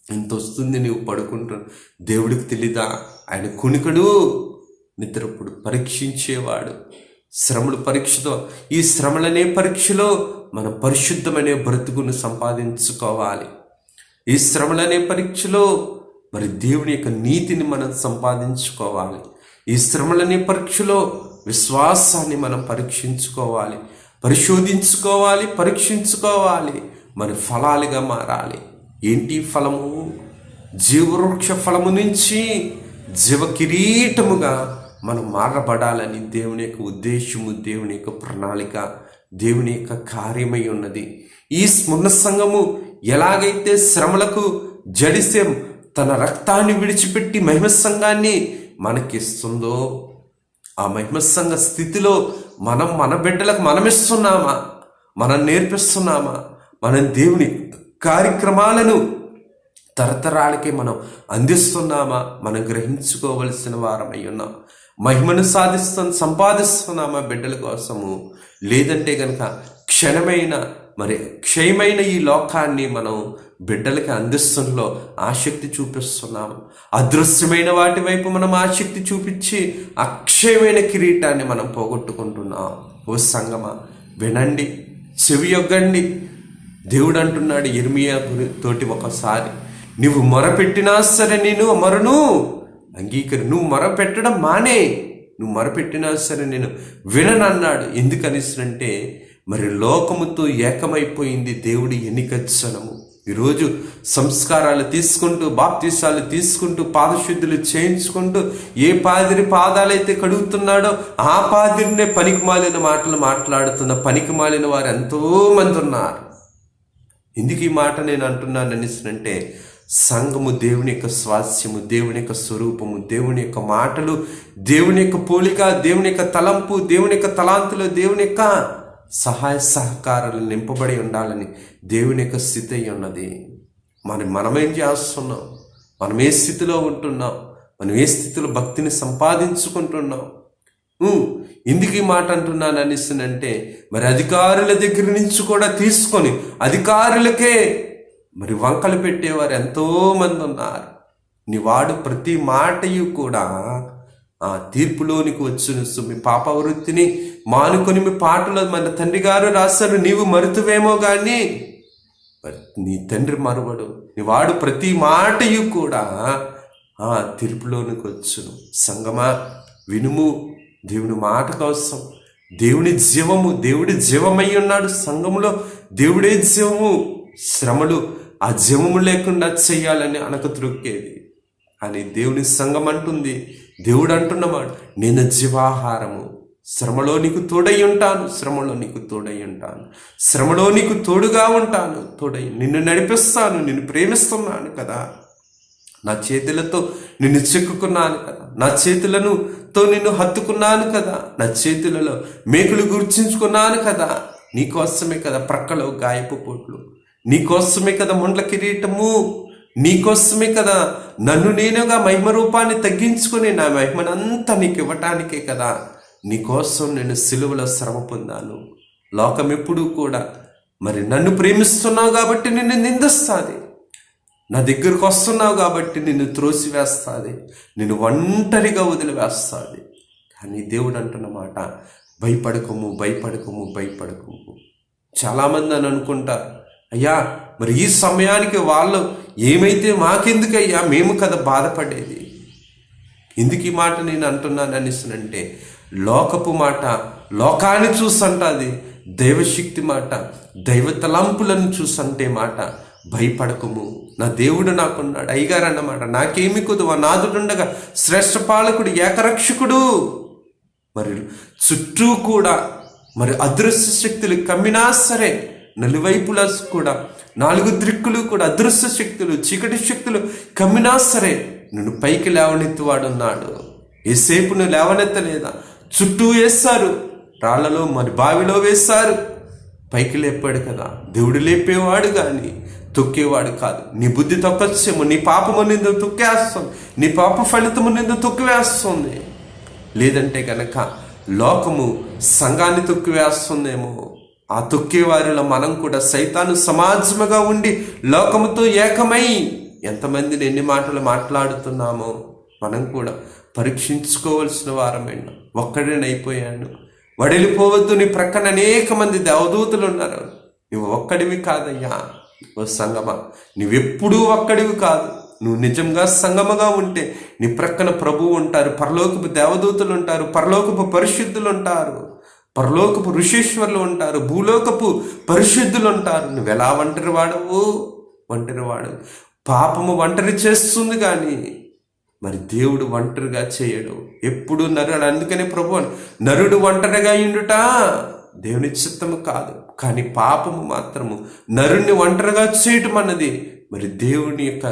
ఎంత వస్తుంది, నీవు పడుకుంటున్నా, దేవుడికి తెలీదా? ఆయన కునికడు, నిద్రప్పుడు పరీక్షించేవాడు. శ్రమలు పరీక్షతో, ఈ శ్రమలనే పరీక్షలో మనం పరిశుద్ధమనే బ్రతుకును సంపాదించుకోవాలి. ఈ శ్రమలనే పరీక్షలో మరి దేవుని యొక్క నీతిని మనం సంపాదించుకోవాలి. ఈ శ్రమలనే పరీక్షలో విశ్వాసాన్ని మనం పరీక్షించుకోవాలి, పరీక్షించుకోవాలి. మరి ఫలాలుగా మారాలి. ఏంటి ఫలము? జీవవృక్ష ఫలము నుంచి జీవ కిరీటముగా మనం మారబడాలని దేవుని యొక్క ఉద్దేశము, దేవుని యొక్క ప్రణాళిక, దేవుని యొక్క కార్యమై ఉన్నది. ఈ స్మరణ సంఘము ఎలాగైతే శ్రమలకు జడిసేం తన రక్తాన్ని విడిచిపెట్టి మహిమ సంఘాన్ని మనకిస్తుందో, ఆ మహిమ సంఘ స్థితిలో మనం మన బిడ్డలకు మనమిస్తున్నామా, మనం నేర్పిస్తున్నామా, మనం దేవుని కార్యక్రమాలను తరతరాలకి మనం అందిస్తున్నామా, మనం గ్రహించుకోవలసిన వారమై ఉన్నాం. మహిమను సంపాదిస్తున్నామా బిడ్డల కోసము, లేదంటే కనుక క్షయమైన ఈ లోకాన్ని మనం బిడ్డలకి అందిస్తున్నలో ఆసక్తి చూపిస్తున్నాము. అదృశ్యమైన వాటి వైపు మనం ఆసక్తి చూపించి అక్షయమైన కిరీటాన్ని మనం పోగొట్టుకుంటున్నాం. ఓ సంగమా, వినండి, చెవి యొగ్గండి. దేవుడు అంటున్నాడు యిర్మీయా తోటి ఒకసారి, నువ్వు మొరపెట్టినా సరే నేను మొరను నువ్వు మొరపెట్టడం మానే, నువ్వు మొరపెట్టినా సరే నేను విననన్నాడు. ఎందుకనిసంటే మరి లోకముతో ఏకమైపోయింది దేవుడి ఎన్నిక జనము. ఈరోజు సంస్కారాలు తీసుకుంటూ, బాప్తీసాలు తీసుకుంటూ, పాదశుద్ధులు చేయించుకుంటూ, ఏ పాదిరి పాదాలైతే కడుగుతున్నాడో ఆ పాదిరినే పనికిమాలిన మాటలు మాట్లాడుతున్న పనికిమాలిన వారు ఎంతో మంది ఉన్నారు. ఎందుకు ఈ మాట నేను అంటున్నాను అనేసినంటే, సంఘము దేవుని యొక్క స్వాస్యము, దేవుని యొక్క స్వరూపము, దేవుని యొక్క మాటలు, దేవుని యొక్క పోలిక, దేవుని యొక్క తలంపు, దేవుని యొక్క తలాంతులు, దేవుని యొక్క సహాయ సహకారాలు నింపబడి ఉండాలని దేవుని యొక్క స్థితి అయి ఉన్నది. మనమేం చేస్తున్నాం, మనం ఏ స్థితిలో ఉంటున్నాం, మనం ఏ స్థితిలో భక్తిని సంపాదించుకుంటున్నాం. ఎందుకు ఈ మాట అంటున్నాను అనేసినంటే, మరి అధికారుల దగ్గర నుంచి కూడా తీసుకొని అధికారులకే మరి వంకలు పెట్టేవారు ఎంతో మంది ఉన్నారు. నీవాడు ప్రతి మాటయు కూడా ఆ తీర్పులోనికి వచ్చును. మీ పాపవృత్తిని మానుకొని మీ పాటలో మన తండ్రి గారు రాశారు, నీవు మరుతువేమో కానీ నీ తండ్రి మరువడు. నీవాడు ప్రతి మాటయు కూడా ఆ తీర్పులోనికి వచ్చును. సంగమా, వినుము, దేవుని మాట కోసం. దేవుని జీవము, దేవుడి జీవమై ఉన్నాడు సంఘములో. దేవుడే జీవము. శ్రమలు ఆ జీవము లేకుండా చెయ్యాలని త్రొక్కేది. అని దేవుని సంఘం అంటుంది. దేవుడు అంటున్నమాట, నేను జీవాహారము, శ్రమలో నీకు తోడై ఉంటాను, శ్రమలో నీకు తోడై ఉంటాను, శ్రమలో నీకు తోడుగా ఉంటాను, నిన్ను నడిపిస్తాను, నిన్ను ప్రేమిస్తున్నాను కదా, నా చేతులతో నిన్ను చెక్కుకున్నాను కదా, నా చేతులతో నిన్ను హత్తుకున్నాను కదా, నా చేతులలో మేకులు గుర్చించుకున్నాను కదా, నీకోసమే కదా ప్రక్కలో గాయపు పోట్లు, నీకోసమే కదా ముండ్ల కిరీటము, నీకోసమే కదా నన్ను నేనుగా మహిమ రూపాన్ని తగ్గించుకొని నా మహిమనంతా నీకు ఇవ్వటానికే కదా నీకోసం నేను సిలువలో శ్రమ పొందాను. లోకం ఎప్పుడూ కూడా మరి నన్ను ప్రేమిస్తున్నావు కాబట్టి నిన్ను నిందిస్తుంది, నా దగ్గరకు వస్తున్నావు కాబట్టి నిన్ను త్రోసివేస్తుంది, నిన్ను ఒంటరిగా వదిలివేస్తుంది. కానీ దేవుడు అంటున్న మాట, భయపడకము, భయపడకము, భయపడకము. చాలామంది అని అనుకుంటారు, అయ్యా మరి ఈ సమయానికి వాళ్ళు ఏమైతే మాకెందుకయ్యా, మేము కదా బాధపడేది. ఎందుకు ఈ మాట నేను అంటున్నాను అనేసినంటే, లోకపు మాట లోకాన్ని చూసంటది, దైవశక్తి మాట దైవ తలంపులను చూసంటే మాట భయపడకము, నా దేవుడు నాకున్నాడు. అయ్యగారు అన్నమాట, నాకేమి కుదువ, నాదుడుండగా శ్రేష్ఠ పాలకుడు, ఏకరక్షకుడు. మరి చుట్టూ కూడా మరి అదృశ్య శక్తులు కమ్మినా సరే, నలువైపులా కూడా నాలుగు దిక్కులు కూడా అదృశ్య శక్తులు, చీకటి శక్తులు కమ్మినా సరే నిన్ను పైకి లేవనెత్తువాడున్నాడు. ఏసేపు నువ్వు లేవనెత్తలేదా? చుట్టూ వేస్తారు, రాళ్లలో మరి బావిలో వేస్తారు, పైకి లేపాడు కదా. దేవుడు లేపేవాడు కానీ తొక్కేవాడు కాదు. నీ బుద్ధి తొక్కొచ్చేమో, నీ పాపము నిందు తొక్కేస్తుంది, నీ పాప ఫలితము నిందు తొక్కివేస్తుంది. లేదంటే కనుక లోకము సంఘాన్ని తొక్కివేస్తుందేమో. ఆ తొక్కేవారిలో మనం కూడా సైతాను సమాజముగా ఉండి లోకముతో ఏకమై ఎంతమందిని ఎన్ని మాటలు మాట్లాడుతున్నామో మనం కూడా పరీక్షించుకోవలసిన వారమైనా. ఒక్కడినైపోయాను, వడిలిపోవద్దు, నీ ప్రక్కన అనేక మంది దేవదూతలు ఉన్నారు, నువ్వు ఒక్కడివి కాదయ్యా. ఓ సంగమా, నువ్వెప్పుడూ ఒక్కడివి కాదు. నువ్వు నిజంగా సంగమగా ఉంటే నీ ప్రక్కన ప్రభువు ఉంటారు, పరలోకపు దేవదూతలు ఉంటారు, పరలోకపు పరిశుద్ధులు ఉంటారు, పరలోకపు ఋషీశ్వరులు ఉంటారు, భూలోకపు పరిశుద్ధులు ఉంటారు. నువ్వెలా ఒంటరివాడవు? పాపము ఒంటరి చేస్తుంది కానీ మరి దేవుడు ఒంటరిగా చేయడు, ఎప్పుడు నరుడు. అందుకనే ప్రభు నరుడు ఒంటరిగా ఉండుట దేవుని చిత్తము కాదు, కానీ పాపము మాత్రము నరుణ్ణి ఒంటరిగా చేయటం అన్నది మరి దేవుని యొక్క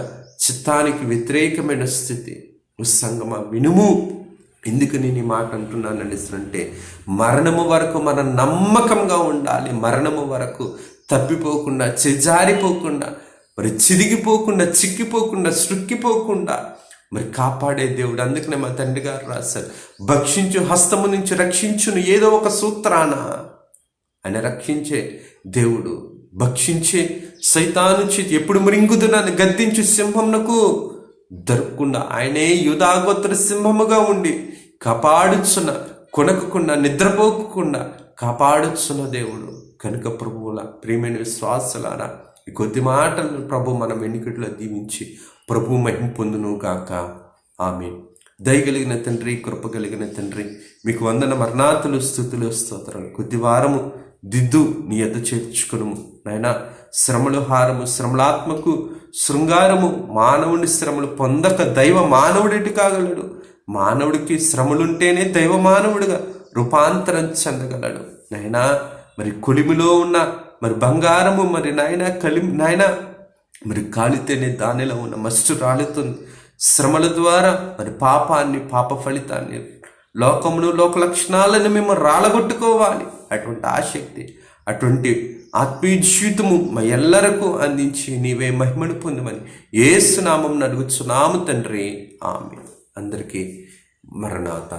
చిత్తానికి వ్యతిరేకమైన స్థితి. సంగమా వినుము. ఎందుకు నేను ఈ మాట అంటున్నాను అంటే మరణము వరకు మనం నమ్మకంగా ఉండాలి. మరణము వరకు తప్పిపోకుండా, చెజారిపోకుండా, మరి చిరిగిపోకుండా, చిక్కిపోకుండా, సృక్కిపోకుండా మరి కాపాడే దేవుడు. అందుకనే మా తండ్రి గారు రాశారు, భక్షించు హస్తము నుంచి రక్షించును. ఏదో ఒక సూత్రాన ఆయన రక్షించే దేవుడు. భక్షించే సైతాను చేతి ఎప్పుడు మృంగుదునని గద్దించు సింహమునకు దొరకకుండా ఆయనే యూదాగోత్ర సింహముగా ఉండి కాపాడుచున్న, కొనకకుండా, నిద్రపోకుండా కాపాడుచున్న దేవుడు. కనుక ప్రభువుల ప్రియమైన విశ్వాసులారా, ఈ కొద్ది మాటలను ప్రభు మన వెనుకట్లో దీవించి ప్రభు మహిమ పొందును గాక. ఆమేన్. దయగలిగిన తండ్రి, కృపగలిగిన తండ్రి, మీకు వందన మరణాతులు, స్తుతులు, స్తోత్రాలు. కొద్ది వారము దిద్దు నీ ఎద్దు చేర్చుకును నాయన. శ్రమలు హారము, శ్రమలాత్మకు శృంగారము. మానవుని శ్రమలు పొందక దైవ మానవుడిటి కాగలడు. మానవుడికి శ్రమలుంటేనే దైవ మానవుడిగా రూపాంతరం చెందగలడు నాయన. మరి కొలిమిలో ఉన్న మరి బంగారము మరి నాయన మరి కాలితేనే దానిలో ఉన్న మస్టు రాలుతుంది. శ్రమల ద్వారా మరి పాపాన్ని, పాప ఫలితాన్ని, లోకమును, లోక లక్షణాలను మేము రాలగొట్టుకోవాలి. అటువంటి ఆసక్తి, అటువంటి ఆత్మీయ జీవితము మా ఎల్లరకు అందించి నీవే మహిమను పొందమని యేసు నామమున అడుగుచున్నాము తండ్రి. ఆమేన్. అందరికీ మరణాత.